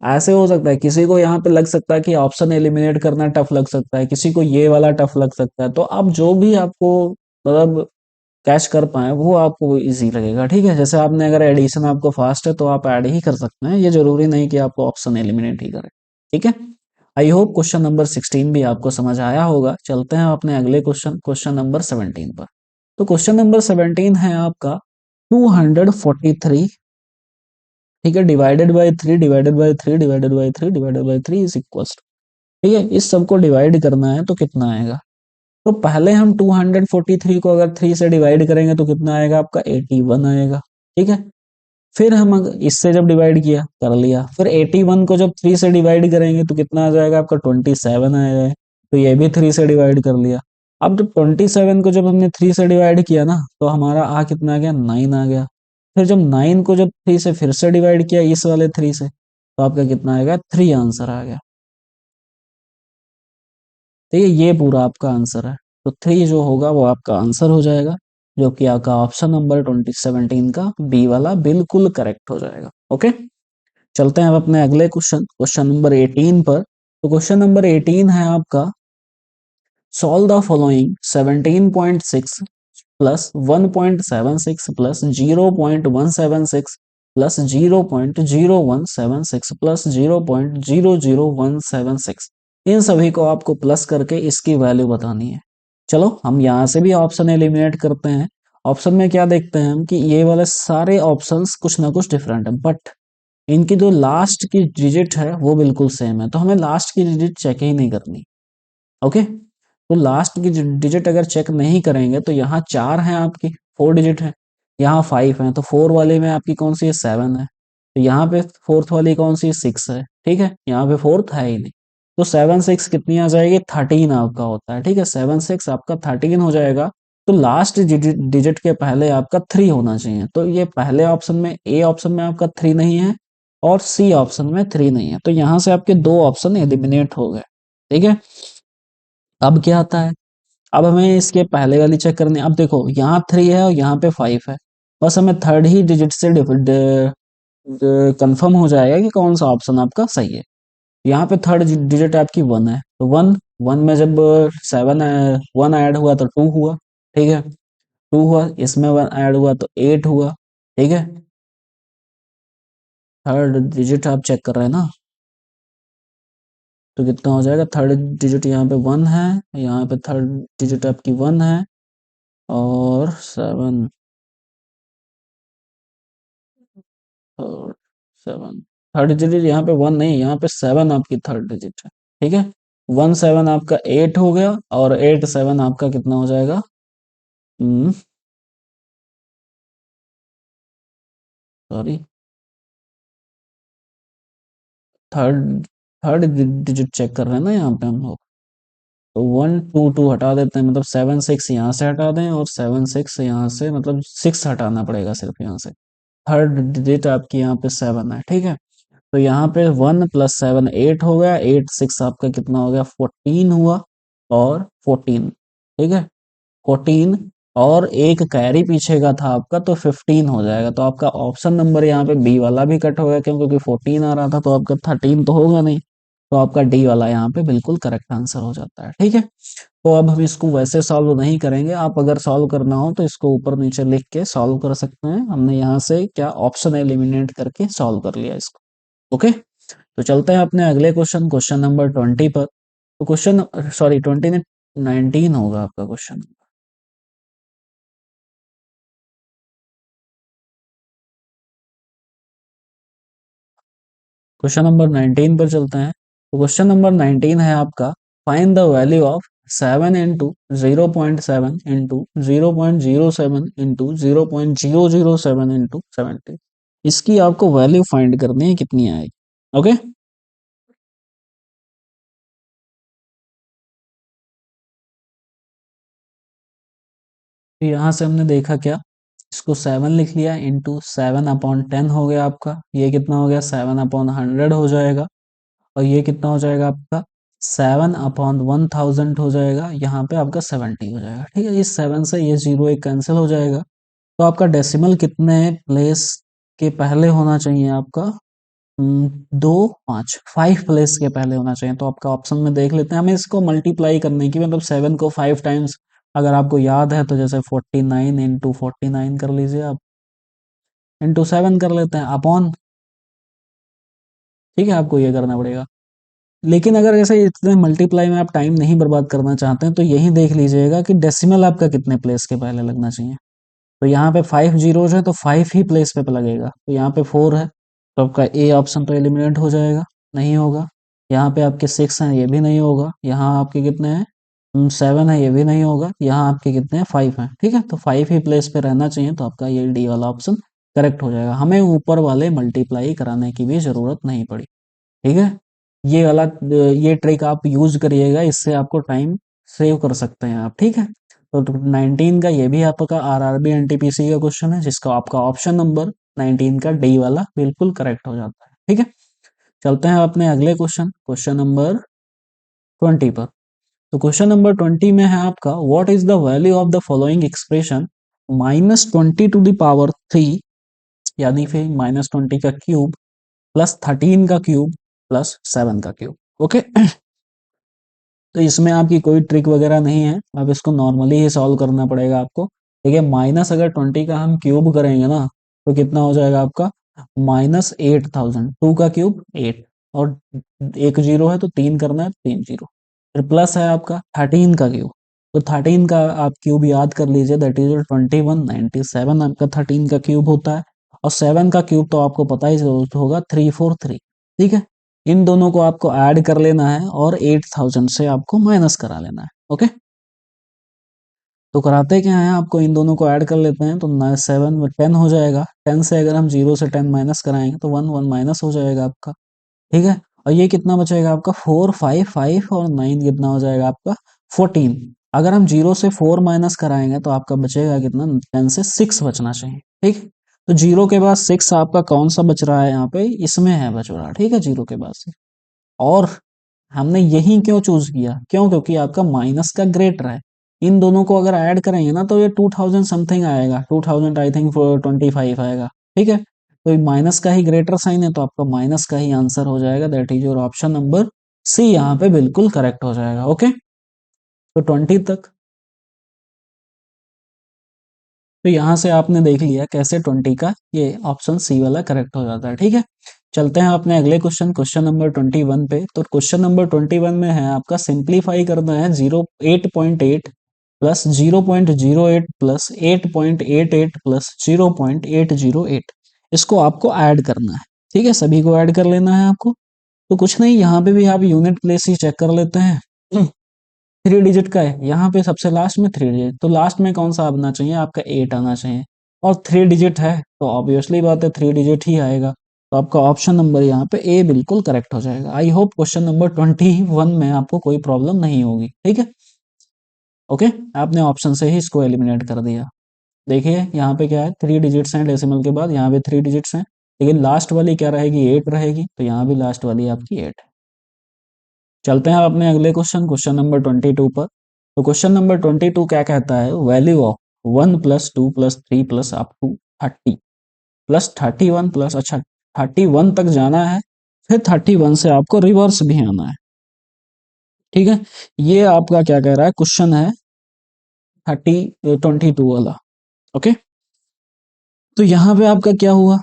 ऐसे हो सकता है, किसी को यहाँ पे लग सकता है कि ऑप्शन एलिमिनेट करना टफ लग सकता है, किसी को ये वाला टफ लग सकता है, तो आप जो भी आपको मतलब कैच कर पाए वो आपको इजी लगेगा। ठीक है, जैसे आपने अगर एडिशन आपको फास्ट है तो आप ऐड ही कर सकते हैं, ये जरूरी नहीं कि आपको ऑप्शन एलिमिनेट ही करें। ठीक है, आई होप क्वेश्चन नंबर 16 भी आपको समझ आया होगा। चलते हैं अपने अगले क्वेश्चन, क्वेश्चन नंबर 17 पर। तो क्वेश्चन नंबर 17 है आपका 243, ठीक है, divided by 3 divided by 3 divided by 3 divided by 3 is equals, ठीक है, इस सबको डिवाइड करना है तो कितना आएगा। तो पहले हम 243 को अगर 3 से डिवाइड करेंगे तो कितना आएगा आपका 81 आएगा। ठीक है, फिर हम इससे जब डिवाइड किया कर लिया, फिर 81 को जब 3 से डिवाइड करेंगे तो कितना आ जाएगा आपका 27 आएगा, तो ये भी 3 से डिवाइड कर लिया। अब जब 27 को जब हमने 3 से डिवाइड किया ना तो हमारा कितना आ गया 9 आ गया। फिर जब 9 को जब 3 से फिर से डिवाइड किया इस वाले 3 से तो आपका कितना आएगा 3 आंसर आ गया। तो ये पूरा आपका आंसर है, तो 3 जो होगा वो आपका आंसर हो जाएगा, जो कि आपका ऑप्शन नंबर 2017 का बी वाला बिल्कुल करेक्ट हो जाएगा। ओके, चलते हैं अब अपने अगले क्वेश्चन, क्वेश्चन नंबर 18 पर। तो क्वेश्चन नंबर 18 है आपका solve the following 17.6 plus 1.76 plus 0.176 plus 0.0176 plus 0.00176, इन सभी को आपको प्लस करके इसकी वैल्यू बतानी है। चलो हम यहाँ से भी ऑप्शन एलिमिनेट करते हैं। ऑप्शन में क्या देखते हैं हम कि ये वाले सारे ऑप्शंस कुछ ना कुछ डिफरेंट है, बट इनकी जो लास्ट की डिजिट है वो बिल्कुल सेम है, तो हमें लास्ट की डिजिट चेक ही नहीं करनी। ओके, तो लास्ट की डिजिट अगर चेक नहीं करेंगे तो यहाँ 4 है आपकी, 4 डिजिट है, यहाँ 5 है, तो 4 वाले में आपकी कौन सी है 7 है, तो यहाँ पे फोर्थ वाली कौन सी 6 है। ठीक है, यहाँ पे फोर्थ है ही नहीं, तो 7 6 कितनी आ जाएगी 13 आपका होता है। ठीक है, 7 6 आपका 13 हो जाएगा। तो लास्ट डिजिट के पहले आपका 3 होना चाहिए, तो ये पहले ऑप्शन में, ए ऑप्शन में आपका 3 नहीं है और सी ऑप्शन में 3 नहीं है, तो यहाँ से आपके दो ऑप्शन एलिमिनेट हो गए। ठीक है, अब क्या आता है, अब हमें इसके पहले वाली चेक करनी है। अब देखो यहाँ 3 है और यहाँ पे 5 है, बस हमें थर्ड ही डिजिट से कंफर्म हो जाएगा कि कौन सा ऑप्शन आपका सही है। यहाँ पे थर्ड डिजिट आपकी 1 है, तो 1 1 में जब 7 1 ऐड हुआ तो 2 हुआ। ठीक है, 2 हुआ, इसमें 1 ऐड हुआ तो 8 हुआ। ठीक है, थर्ड डिजिट आप चेक कर रहे हैं ना, तो कितना हो जाएगा, थर्ड डिजिट यहाँ पे 1 है, यहाँ पे थर्ड डिजिट आपकी 1 है और 7 और 7, थर्ड डिजिट यहाँ पे 1 नहीं, यहाँ पे 7 आपकी थर्ड डिजिट है। ठीक है, 1 7 आपका 8 हो गया और 8 7 आपका कितना हो जाएगा, sorry, third third digit check कर रहे हैं ना यहाँ पे हम लोग, तो 1 2 2 हटा देते हैं, मतलब 7 6 यहाँ से हटा दें और 7 6 यहाँ से, मतलब 6 हटाना पड़ेगा सिर्फ यहाँ से। थर्ड डिजिट आपकी यहाँ पे 7 है। ठीक है, तो यहाँ पे 1 प्लस 7 8 हो गया, 8 6 आपका कितना हो गया 14 हुआ और 14। ठीक है, 14 और एक कैरी पीछे का था आपका तो 15 हो जाएगा, तो आपका ऑप्शन नंबर यहाँ पे बी वाला भी कट हो गया, क्योंकि 14 आ रहा था तो आपका 13 तो होगा नहीं, तो आपका डी वाला यहाँ पे बिल्कुल करेक्ट आंसर हो जाता है। ठीक है, तो अब हम इसको वैसे सॉल्व नहीं करेंगे, आप अगर सॉल्व करना हो तो इसको ऊपर नीचे लिख के सॉल्व कर सकते हैं। हमने यहाँ से क्या ऑप्शन एलिमिनेट करके सॉल्व कर लिया इसको। ओके, तो चलते हैं अपने अगले क्वेश्चन, क्वेश्चन नंबर 20 पर। तो क्वेश्चन, सॉरी 20 ने 19 होगा आपका क्वेश्चन। क्वेश्चन नंबर 19 पर चलते हैं। तो क्वेश्चन नंबर 19 है आपका, find the value of 7 into 0.7 into 0.07 into 0.007 into 70। इसकी आपको वैल्यू फाइंड करनी है, कितनी आएगी। ओके, तो यहाँ से हमने देखा क्या, इसको 7 लिख लिया, इंटू 7/10 हो गया आपका, ये कितना हो गया 7/100 हो जाएगा, और ये कितना हो जाएगा आपका 7/1000 हो जाएगा, यहाँ पे आपका 70 हो जाएगा। ठीक है, इस 7 से ये जीरो एक कैंसिल हो जाएगा। तो आपका डेसिमल कितने प्लेस के पहले होना चाहिए आपका, 5 प्लेस के पहले होना चाहिए। तो आपका ऑप्शन में देख लेते हैं, हमें इसको मल्टीप्लाई करने की, मतलब 7 को 5 टाइम्स, अगर आपको याद है तो जैसे 49 इंटू 49 कर लीजिए आप, इंटू 7 कर लेते हैं अपॉन, ठीक है, आपको ये करना पड़ेगा। लेकिन अगर ऐसे इतने मल्टीप्लाई में आप टाइम नहीं बर्बाद करना चाहते हैं तो यही देख लीजिएगा कि डेसिमल आपका कितने प्लेस के पहले लगना चाहिए। तो यहाँ पे 5 जीरोज है तो 5 ही प्लेस पे लगेगा, तो यहाँ पे 4 है, तो आपका ए ऑप्शन तो एलिमिनेट हो जाएगा, नहीं होगा। यहाँ पे आपके 6 हैं, ये भी नहीं होगा। यहाँ आपके कितने हैं 7 है, ये भी नहीं होगा। यहाँ आपके कितने हैं 5 हैं, ठीक है, तो 5 ही प्लेस पे रहना चाहिए, तो आपका ये डी वाला ऑप्शन करेक्ट हो जाएगा। हमें ऊपर वाले मल्टीप्लाई कराने की भी जरूरत नहीं पड़ी। ठीक है, ये वाला ये ट्रिक आप यूज करिएगा, इससे आपको टाइम सेव कर सकते हैं आप। ठीक है, तो 19 का ये भी आपका आरआरबी एनटीपीसी का क्वेश्चन है, जिसका आपका ऑप्शन नंबर 19 का डी वाला बिल्कुल करेक्ट हो जाता है। ठीक है, चलते हैं अपने अगले क्वेश्चन, क्वेश्चन नंबर 20 पर। तो क्वेश्चन नंबर 20 में है आपका, what is the value of the following expression -20⁻³ यानी फिर -20 का क्यूब प्लस 13 का क्यूब प्लस 7 का क्यूब। ओके, तो इसमें आपकी कोई ट्रिक वगैरह नहीं है, अब इसको नॉर्मली ही सॉल्व करना पड़ेगा आपको। देखिए, माइनस अगर 20 का हम क्यूब करेंगे ना, तो कितना हो जाएगा आपका -8000, 2 का क्यूब 8, और एक जीरो है तो 3 करना है, 3 जीरो। फिर प्लस है आपका 13 का क्यूब, तो 13 का आप क्यूब याद कर लीजिए, दैट इज 2197 आपका 13 का क्यूब होता है। और 7 का क्यूब तो आपको पता ही होगा 343। ठीक है, इन दोनों को आपको ऐड कर लेना है और 8000 से आपको माइनस करा लेना है। ओके, तो कराते क्या है, आपको इन दोनों को ऐड कर लेते हैं, तो 7 में 10 हो जाएगा, 10 से अगर हम 0 से 10 माइनस कराएंगे तो 1 1 माइनस हो जाएगा आपका। ठीक है, और ये कितना बचेगा आपका 4 5 5 और 9 कितना हो जाएगा आपका 14। अगर हम 0 से 4 माइनस कराएंगे तो आपका बचेगा कितना, 10 से 6 बचना चाहिए। ठीक, तो 0 के बाद 6 आपका कौन सा बच रहा है, यहाँ पे इसमें है बच रहा। ठीक है, 0 के बाद से, और हमने यही क्यों चूज किया, क्यों, क्योंकि आपका माइनस का ग्रेटर है। इन दोनों को अगर ऐड करेंगे ना तो ये 2000 समथिंग आएगा, 2000 आई थिंक 25 आएगा। ठीक है, तो माइनस का ही ग्रेटर साइन है, तो आपका माइनस का ही आंसर हो जाएगा, that is your option number C, यहाँ पे बिल्कुल करेक्ट हो जाएगा। ओके, तो 20 तक, तो यहाँ से आपने देख लिया कैसे 20 का ये ऑप्शन सी वाला करेक्ट हो जाता है। ठीक है, चलते हैं अपने अगले क्वेश्चन, क्वेश्चन नंबर 21 पे। तो क्वेश्चन नंबर 21 में है आपका, सिंप्लीफाई करना है 8.8 प्लस 0.08 प्लस 8.88 प्लस 0.808, इसको आपको ऐड करना है। ठीक है, सभी को ऐड कर लेना है आपको। तो कुछ नहीं, यहाँ पे भी आप यूनिट प्लेस ही चेक कर लेते हैं। 3 डिजिट का है, यहाँ पे सबसे लास्ट में 3 डिजिट, तो लास्ट में कौन सा आना चाहिए, आपका 8 आना चाहिए, और 3 डिजिट है तो ऑब्वियसली बात है 3 डिजिट ही आएगा। तो आपका ऑप्शन नंबर यहाँ पे ए बिल्कुल करेक्ट हो जाएगा। आई होप क्वेश्चन नंबर 21 में आपको कोई प्रॉब्लम नहीं होगी। ठीक है, ओके, आपने ऑप्शन से ही इसको एलिमिनेट कर दिया। देखिए यहाँ पे क्या है, 3 डिजिट्स हैं डेसिमल के बाद, यहाँ पे 3 डिजिट्स हैं, लेकिन लास्ट वाली क्या रहेगी, 8 रहेगी, तो यहाँ भी लास्ट वाली आपकी 8 है। चलते हैं अपने अगले क्वेश्चन, क्वेश्चन नंबर 22 पर। तो क्वेश्चन नंबर 22 क्या कहता है, value of 1 plus 2 plus 3 plus up to 30 plus 31 plus, अच्छा 31 तक जाना है, फिर 31 से आपको रिवर्स भी आना है। ठीक है, ये आपका क्या कह रहा है, क्वेश्चन है 22 वाला। ओके, तो यहाँ पे आपका क्या हुआ,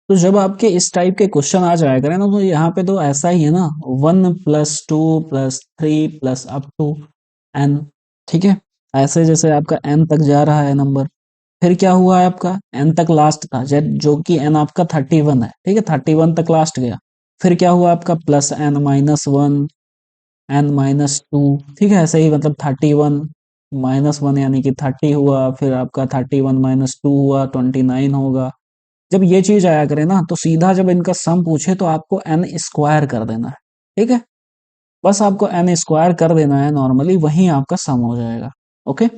तो जब आपके इस टाइप के क्वेश्चन आ जाया करें ना, तो यहाँ पे तो ऐसा ही है ना, 1 plus 2 plus 3 plus up to n। ठीक है, ऐसे जैसे आपका n तक जा रहा है नंबर, फिर क्या हुआ है आपका, एन तक लास्ट था, जो कि एन आपका 31 है, ठीक है, 31 तक लास्ट गया। फिर क्या हुआ आपका, plus n minus one, n minus two, ठीक है, ऐसे ही मतलब 31 माइनस वन यानी कि 30 हुआ, फिर आपका 31 माइनस टू हुआ 29 होगा। जब ये चीज आया करे ना, तो सीधा जब इनका सम पूछे तो आपको एन स्क्वायर कर देना है, ठीक है, बस आपको एन स्क्वायर कर देना है नॉर्मली, वहीं आपका सम हो जाएगा। ओके,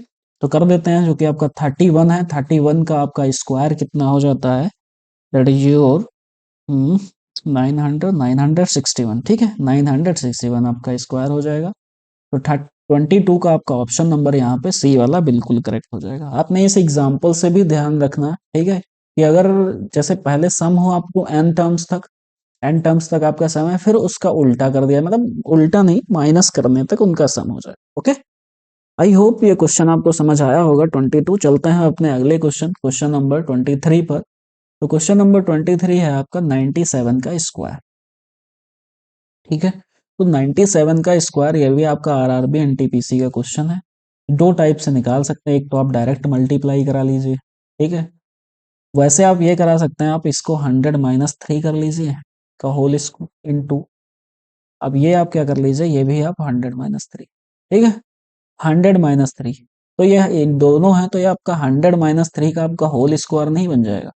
तो कर देते हैं, जो कि आपका 31 है, 31 का आपका स्क्वायर कितना हो जाता है, दैट इज योर 961, ठीक है, 961 आपका स्क्वायर हो जाएगा। तो 22 का आपका ऑप्शन नंबर यहाँ पे सी वाला बिल्कुल करेक्ट हो जाएगा। आपने इस एग्जाम्पल से भी ध्यान रखना, ठीक है, कि अगर जैसे पहले सम हो आपको एन टर्म्स तक आपका सम है, फिर उसका उल्टा कर दिया, मतलब उल्टा नहीं, माइनस करने तक उनका सम हो जाए। ओके, आई होप ये क्वेश्चन आपको समझ आया होगा 22। चलते हैं अपने अगले क्वेश्चन, क्वेश्चन नंबर 23 पर। तो क्वेश्चन नंबर 23 है आपका 97 का स्क्वायर, ठीक है। तो 97 का स्क्वायर, ये भी आपका आरआरबी एनटीपीसी का क्वेश्चन है। दो टाइप से निकाल सकते हैं, एक तो आप डायरेक्ट मल्टीप्लाई करा लीजिए, ठीक है, वैसे आप ये करा सकते हैं, आप इसको 100 माइनस थ्री कर लीजिए का होल इसको इंटू, अब ये आप क्या कर लीजिए, ये भी आप 100 माइनस थ्री, ठीक है, 100 माइनस थ्री, तो यह एक दोनों है, तो ये आपका 100 माइनस थ्री का आपका होल स्क्वायर नहीं बन जाएगा।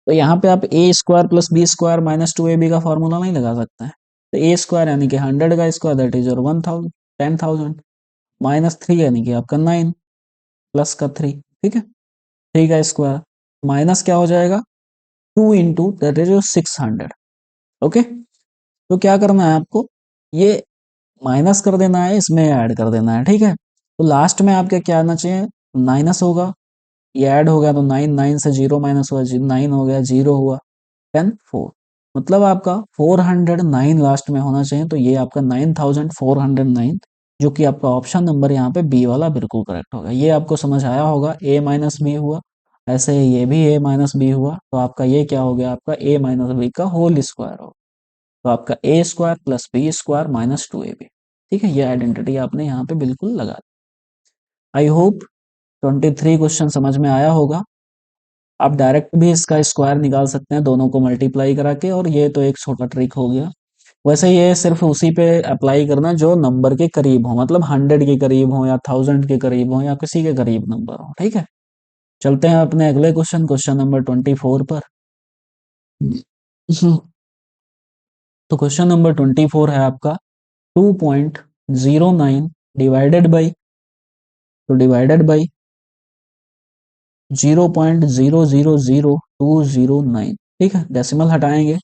तो यहाँ पे आप A square plus B square minus two A B का फॉर्मूला नहीं लगा सकते हैं। तो ए स्क्वायर यानी कि 100 का स्क्वायर, दैट इज और 1000, 10,000, माइनस थ्री यानी कि आपका 9 प्लस का थ्री, ठीक है, थ्री का स्क्वायर माइनस क्या हो जाएगा, two into that is 600। Okay, तो क्या करना है आपको, ये माइनस कर देना है, इसमें ऐड कर देना है, ठीक है। तो लास्ट में आपके क्या आना चाहिए, माइनस होगा, ये ऐड हो गया तो नाइन, नाइन से जीरो माइनस हुआ, नाइन हो गया, जीरो हुआ, 10 4, मतलब आपका 409 लास्ट में होना चाहिए। तो ये आपका 9409, जो कि आपका ऑप्शन नंबर यहाँ पे बी वाला बिल्कुल करेक्ट होगा। ये आपको समझ आया होगा, ए माइनस बी हुआ, ऐसे ही ये भी ए माइनस बी हुआ, तो आपका ये क्या हो गया, आपका ए माइनस बी का होल स्क्वायर हो, तो आपका A square plus B square minus two A B, ठीक है, ये आइडेंटिटी आपने यहाँ पे बिल्कुल लगा दी। आई होप 23 क्वेश्चन समझ में आया होगा। आप डायरेक्ट भी इसका स्क्वायर निकाल सकते हैं दोनों को मल्टीप्लाई करा के, और ये तो एक छोटा ट्रिक हो गया। वैसे ये सिर्फ उसी पे अप्लाई करना जो नंबर के करीब हो, मतलब 100 के करीब हो या 1000 के करीब हो या किसी के करीब नंबर हो, ठीक है। चलते हैं अपने अगले क्वेश्चन, क्वेश्चन नंबर 24 पर। तो क्वेश्चन नंबर 24 है आपका 2.09 डिवाइडेड बाई, तो डिवाइडेड बाई 0.000209, ठीक है, डेसिमल हटाएंगे,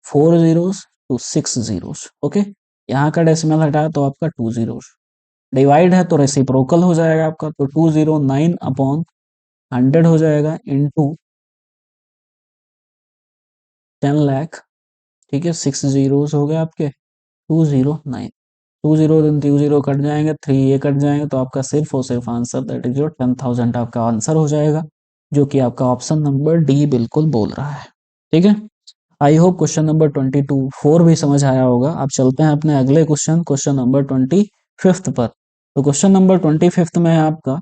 4 जीरोस टू 6 जीरोस, ओके, यहाँ का डेसिमल हटाया तो आपका 2 जीरोस, डिवाइड है तो रेसिप्रोकल हो जाएगा आपका, तो 209 अपॉन 100 हो जाएगा इनटू 10 लाख, ठीक है, 6 जीरोस हो गए आपके 209, 2 जीरो, 2 जीरो कट जाएंगे, थ्री ये कट जाएंगे, तो आपका सिर्फ और सिर्फ आंसर दैट इज योर 10,000 आपका आंसर हो जाएगा, जो कि आपका ऑप्शन नंबर डी बिल्कुल बोल रहा है, ठीक है। आई होप क्वेश्चन नंबर 22 4 भी समझ आया होगा। आप चलते हैं अपने अगले क्वेश्चन, क्वेश्चन नंबर 25 पर। तो क्वेश्चन नंबर 25 में है आपका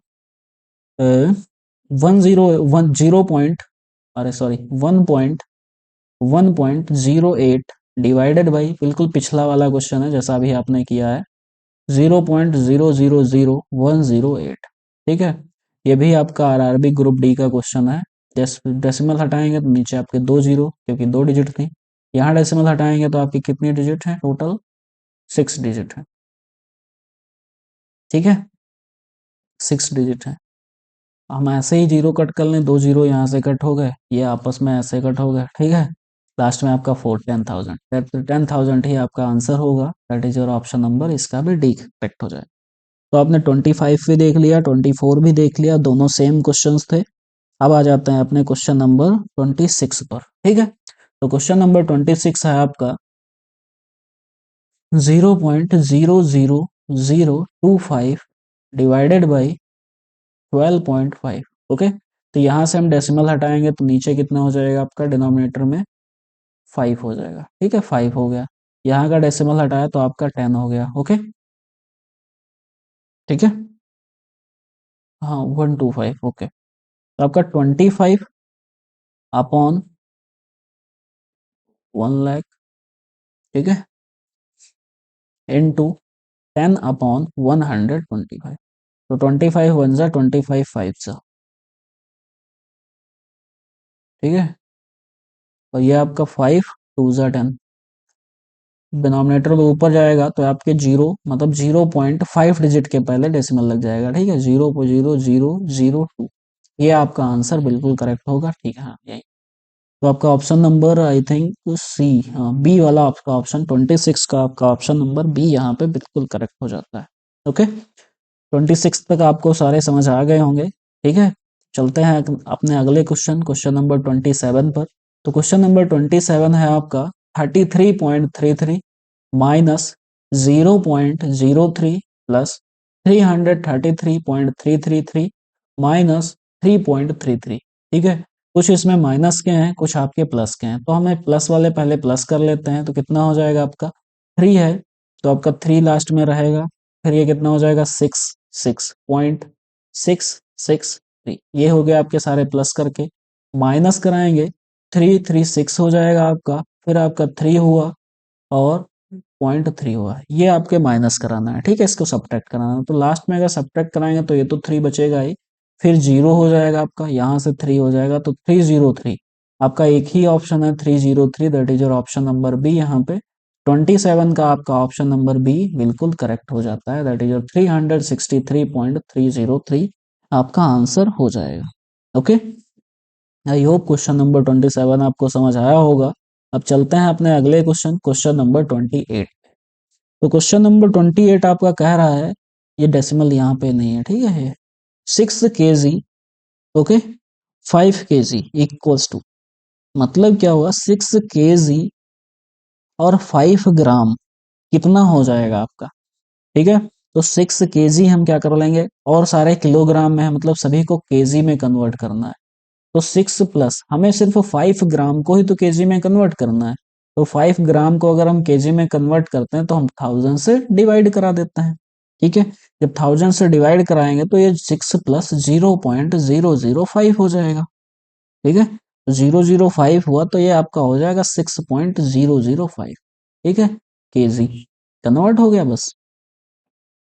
1 अरे सॉरी 1.1.08 डिवाइडेड बाई, बिल्कुल पिछला वाला क्वेश्चन है जैसा अभी आपने किया है, 0.000108, ठीक है, ये भी आपका आरआरबी ग्रुप डी का क्वेश्चन है। डेसिमल हटाएंगे तो नीचे आपके दो जीरो, क्योंकि दो डिजिट थी, यहाँ डेसिमल हटाएंगे तो आपकी कितनी डिजिट है, टोटल 6 डिजिट है, ठीक है, 6 डिजिट है। हम ऐसे ही जीरो कट कर लें, दो जीरो यहाँ से कट हो गए, ये आपस में ऐसे कट हो गए, ठीक है, लास्ट में आपका 10,000, 10,000 ही आपका आंसर होगा, that is your option number, इसका भी डी करेक्ट हो जाए। तो आपने 25 भी देख लिया, 24 भी देख लिया, दोनों सेम क्वेश्चंस थे। अब आ जाते हैं अपने क्वेश्चन नंबर 26 पर, ठीक है। तो क्वेश्चन नंबर 26 है आपका 0.000025 डिवाइडेड बाई 12.5, ओके। तो यहाँ से हम डेसिमल हटाएंगे तो नीचे कितना हो जाएगा आपका, डिनोमिनेटर में 5 हो जाएगा, ठीक है, 5 हो गया, यहाँ का डेसिमल हटाया तो आपका 10 हो गया, ओके, ठीक है। हाँ 125 ओके, तो आपका 25 अपॉन 1 लाख, ठीक है, इनटू 10/125, तो 25 वन जा 25 फाइव जा, ठीक है, और ये आपका 5 2 जा 10, डिनोमिनेटर में ऊपर जाएगा तो आपके जीरो मतलब 0.5 डिजिट के पहले डेसिमल लग जाएगा, ठीक है, 0.0002, ये आपका आंसर बिल्कुल करेक्ट होगा, ठीक है, हाँ यही। तो आपका ऑप्शन नंबर आई थिंक सी, हाँ बी वाला आपका ऑप्शन 26 का आपका ऑप्शन नंबर बी यहाँ पे बिल्कुल करेक्ट हो जाता है। ओके, 26 तक आपको सारे समझ आ गए होंगे, ठीक है। चलते हैं अपने अगले क्वेश्चन, क्वेश्चन नंबर 27 पर। तो क्वेश्चन नंबर 27 है आपका 33.33 माइनस 0.03 प्लस 333.333 माइनस 3.33, ठीक है। कुछ इसमें माइनस के हैं, कुछ आपके प्लस के हैं, तो हमें प्लस वाले पहले प्लस कर लेते हैं, तो कितना हो जाएगा आपका 3 है, तो आपका 3 लास्ट में रहेगा, फिर ये कितना हो जाएगा 6.663, ये हो गया आपके सारे प्लस करके, माइनस कराएंगे 336 हो जाएगा आपका, फिर आपका 3 हुआ और 0.3 हुआ, ये आपके माइनस कराना है, ठीक है, इसको सब्ट्रैक्ट कराना है, तो लास्ट में अगर सब्ट्रैक्ट कराएंगे तो ये तो 3 बचेगा ही, फिर 0 हो जाएगा आपका, यहाँ से 3 हो जाएगा, तो 303, आपका एक ही ऑप्शन है 303, that is your option number B, यहाँ पे 27 का आपका ऑप्शन नंबर बी बिल्कुल करेक्ट हो जाता है, दैट इज योर 363.303 आपका आंसर हो जाएगा। Okay, I hope question number 27 आपको समझ आया होगा। अब चलते हैं अपने अगले क्वेश्चन, क्वेश्चन नंबर 28। तो क्वेश्चन नंबर 28 आपका कह रहा है, ये डेसिमल यहाँ पे नहीं है, ठीक है, 6 kg, okay, 5 kg equals to, मतलब क्या हुआ 6 kg और 5 ग्राम कितना हो जाएगा आपका, ठीक है। तो 6 kg हम क्या कर लेंगे, और सारे किलोग्राम में है, मतलब सभी को केजी में कन्वर्ट करना है, तो 6 प्लस हमें सिर्फ 5 ग्राम को ही तो केजी में कन्वर्ट करना है, तो 5 ग्राम को अगर हम केजी में कन्वर्ट करते हैं तो हम 1000 से डिवाइड करा देते हैं, ठीक है। जब 1000 से डिवाइड कराएंगे तो ये 6 प्लस 0.005 हो जाएगा, ठीक है, तो 005 हुआ तो ये आपका हो जाएगा 6.005, ठीक है, केजी कन्वर्ट हो गया बस,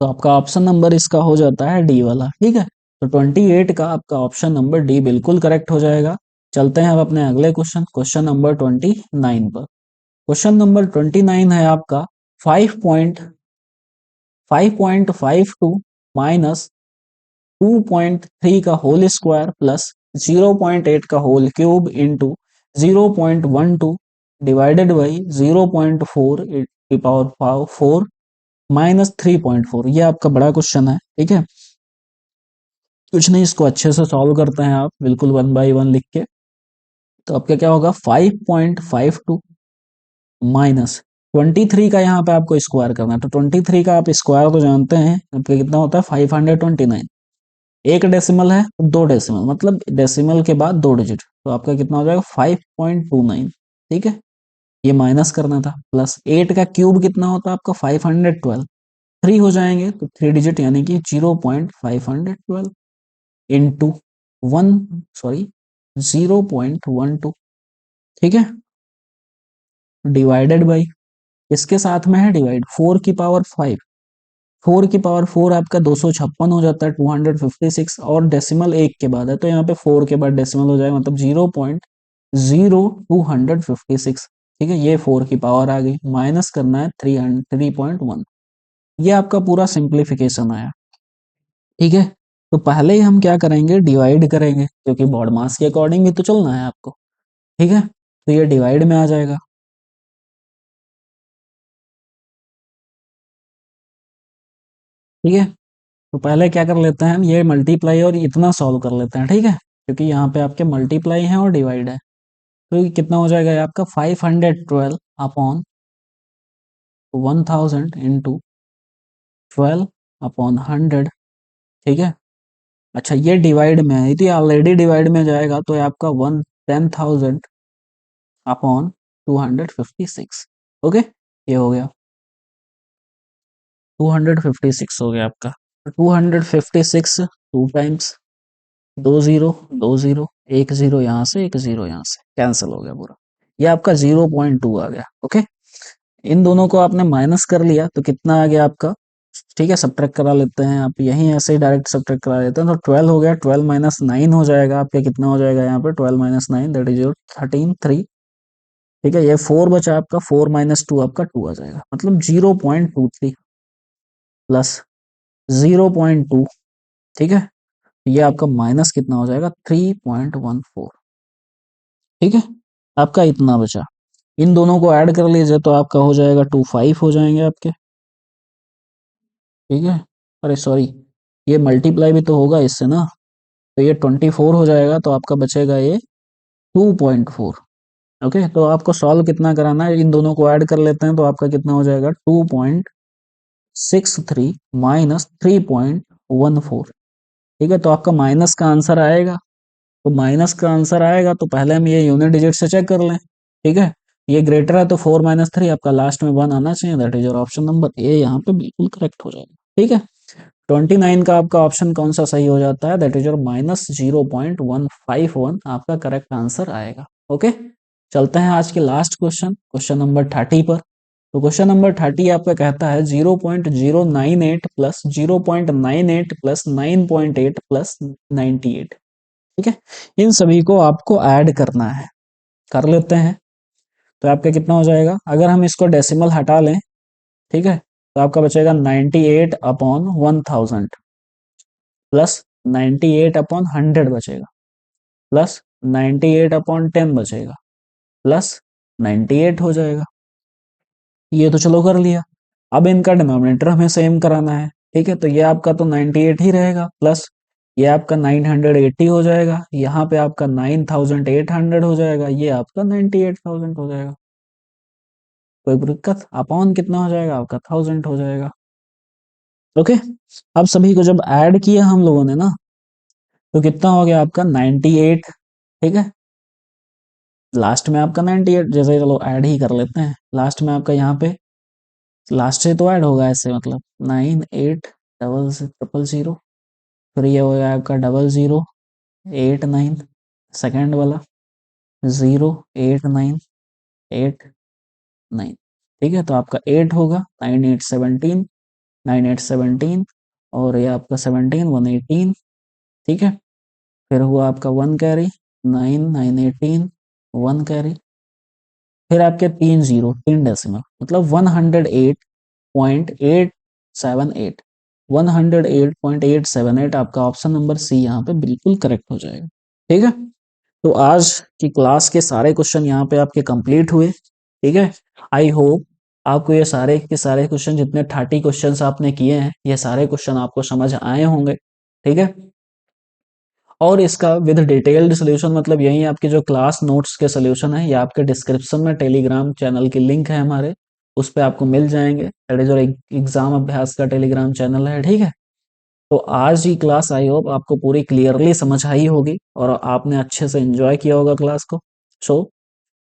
तो आपका ऑप्शन नंबर इसका हो जाता है डी वाला, ठीक है। तो 28 का आपका ऑप्शन नंबर डी बिल्कुल करेक्ट हो जाएगा। चलते हैं अब अपने अगले क्वेश्चन, क्वेश्चन नंबर 29 पर। क्वेश्चन नंबर 29 है आपका 5.552 माइनस 2.3 का होल स्क्वायर प्लस 0.8 का whole cube into 0.12 divided by 0.4 की पावर 4 माइनस 3.4, ये आपका बड़ा क्वेश्चन है, ठीक है। कुछ नहीं, इसको अच्छे से सॉल्व करते हैं आप बिल्कुल 1 बाई 1 लिख के, तो आपका क्या होगा 5.52 माइनस 23 का यहाँ पे आपको स्क्वायर करना है, तो 23 का आप स्क्वायर तो जानते हैं आपका कितना होता है 529, एक डेसिमल है तो दो डेसिमल, मतलब डेसिमल के बाद दो डिजिट, तो आपका कितना हो जाएगा 5.29, ठीक है, ये माइनस करना था, प्लस 8 का क्यूब कितना होता है आपका 512, 3 हो जाएंगे तो 3 डिजिट यानी कि 0.512 इंटू 1, सॉरी 0.12, ठीक है, डिवाइडेड बाई, इसके साथ में है डिवाइड 4 की पावर 5, 4 की पावर 4 आपका 256 हो जाता है 256, और डेसिमल एक के बाद है तो यहाँ पे 4 के बाद डेसिमल हो जाएगा, मतलब 0.0256, ठीक है, ये 4 की पावर आ गई, माइनस करना है 3.1, ये आपका पूरा सिंप्लीफिकेशन आया, ठीक है। तो पहले ही हम क्या करेंगे, डिवाइड करेंगे, क्योंकि बॉड मास के अकॉर्डिंग भी तो चलना है आपको, ठीक है, तो ये डिवाइड में आ जाएगा, ठीक है। तो पहले क्या कर लेते हैं हम, ये मल्टीप्लाई और इतना सॉल्व कर लेते हैं, ठीक है, क्योंकि यहाँ पे आपके मल्टीप्लाई है और डिवाइड है, तो ये कितना हो जाएगा ये आपका 512 अपॉन 1000 इंटू 12 अपॉन 100, ठीक है। अच्छा ये डिवाइड में है, तो ये ऑलरेडी डिवाइड में जाएगा, तो ये आपका 10,000 अपॉन 256, ओके, ये हो गया 256 हो गया आपका, 256 2 टाइम्स 2 ज़ीरो 2 ज़ीरो 1 ज़ीरो यहाँ से 1 ज़ीरो यहाँ से कैंसिल हो गया पूरा। ये आपका 0.2 आ गया। ओके, इन दोनों को आपने माइनस कर लिया तो कितना आ गया आपका, ठीक है, सब्ट्रैक्ट करा लेते हैं, आप यहीं ऐसे ही डायरेक्ट सब्ट्रैक्ट करा लेते हैं, तो 12 हो गया, 12 माइनस 9 हो जाएगा आपका, कितना हो जाएगा यहाँ पे 12 माइनस 9 दैट इज योर 13 3। ठीक है, ये 4 बचा आपका, 4 माइनस 2 आपका 2 आ जाएगा, मतलब 0.23 प्लस 0.2। ठीक है, ये आपका माइनस कितना हो जाएगा 3.14। ठीक है, आपका इतना बचा, इन दोनों को ऐड कर लीजिए तो आपका हो जाएगा 25 हो जाएंगे आपके। ठीक है, अरे सॉरी, ये मल्टीप्लाई भी तो होगा इससे ना, तो ये 24 हो जाएगा, तो आपका बचेगा ये 2.4। ओके, तो आपको सॉल्व कितना कराना है, इन दोनों को ऐड कर लेते हैं, तो आपका कितना हो जाएगा 2.63 माइनस 3.14। ठीक है, तो आपका माइनस का आंसर आएगा, तो माइनस का आंसर आएगा तो पहले हम ये यूनिट डिजिट से चेक कर लें। ठीक है, ये ग्रेटर है तो 4 माइनस 3, आपका लास्ट में 1 आना चाहिए, that is your option number A, यहाँ पे बिल्कुल करेक्ट हो जाएगा। ठीक है, 29 का आपका ऑप्शन कौन सा सही हो जाता है, दैट इज योर माइनस 0.151 आपका करेक्ट आंसर आएगा। ओके, चलते हैं आज के लास्ट क्वेश्चन, क्वेश्चन नंबर 30 पर। तो क्वेश्चन नंबर 30 आपका कहता है 0.098 प्लस 0.98 प्लस 9.8 प्लस 98। ठीक है, इन सभी को आपको ऐड करना है, कर लेते हैं। तो आपका कितना हो जाएगा, अगर हम इसको डेसिमल हटा लें, ठीक है, तो आपका बचेगा 98 अपॉन 1000 प्लस 98 अपॉन 100 बचेगा, प्लस 98 अपॉन 10 बचेगा, प्लस 98 हो जाएगा। ये तो चलो कर लिया, अब इनका डिनोमिनेटर हमें सेम कराना है। ठीक है, तो ये आपका तो 98 ही रहेगा, प्लस ये आपका 980 हो जाएगा, यहाँ पे आपका 9800 हो जाएगा, ये आपका 98,000 हो जाएगा। कोई दिक्कत, अपॉन कितना हो जाएगा आपका 1000 हो जाएगा। ओके, अब सभी को जब ऐड किया हम लोगों ने ना, तो कितना हो गया आपका 98। ठीक है, लास्ट में आपका 98, जैसे चलो ऐड ही कर लेते हैं, लास्ट में आपका यहाँ पे लास्ट से तो ऐड होगा ऐसे, मतलब 980000, फिर ये हो गया आपका 0089 सेकेंड वाला 08989। ठीक है, तो आपका 8 होगा, 9817 और ये आपका 17 118। ठीक है, फिर हुआ आपका 1 कैरी 9 918 1 कैरी, फिर आपके 3 जीरो 3 डेसिमल, मतलब 108.878 108.878 आपका ऑप्शन नंबर सी यहाँ पे बिल्कुल करेक्ट हो जाएगा। ठीक है, तो आज की क्लास के सारे क्वेश्चन यहाँ पे आपके कंप्लीट हुए। ठीक है, आई होप आपको ये सारे के सारे क्वेश्चन, जितने 30 क्वेश्चंस आपने किए हैं, ये सारे क्वेश्चन आपको समझ आए होंगे। ठीक है, और इसका विद डिटेल्ड सोल्यूशन, मतलब यही आपके जो क्लास नोट्स के सोल्यूशन है, ये आपके डिस्क्रिप्शन में टेलीग्राम चैनल की लिंक है हमारे, उस पे आपको मिल जाएंगे। दैट इज और एग्जाम अभ्यास का टेलीग्राम चैनल है। ठीक है, तो आज की क्लास आई होप आपको पूरी क्लियरली समझ आई होगी और आपने अच्छे से एंजॉय किया होगा क्लास को। सो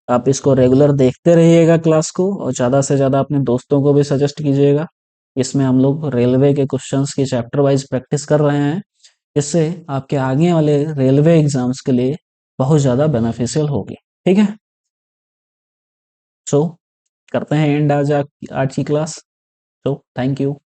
आप इसको रेगुलर देखते रहिएगा क्लास को, और ज़्यादा से ज़्यादा अपने दोस्तों को भी सजेस्ट कीजिएगा। इसमें हम लोग रेलवे के क्वेश्चंस की चैप्टर वाइज प्रैक्टिस कर रहे हैं, इससे आपके आगे वाले रेलवे एग्जाम्स के लिए बहुत ज़्यादा बेनिफिशियल होगी। ठीक है, सो करते हैं एंड आज की क्लास। So thank you.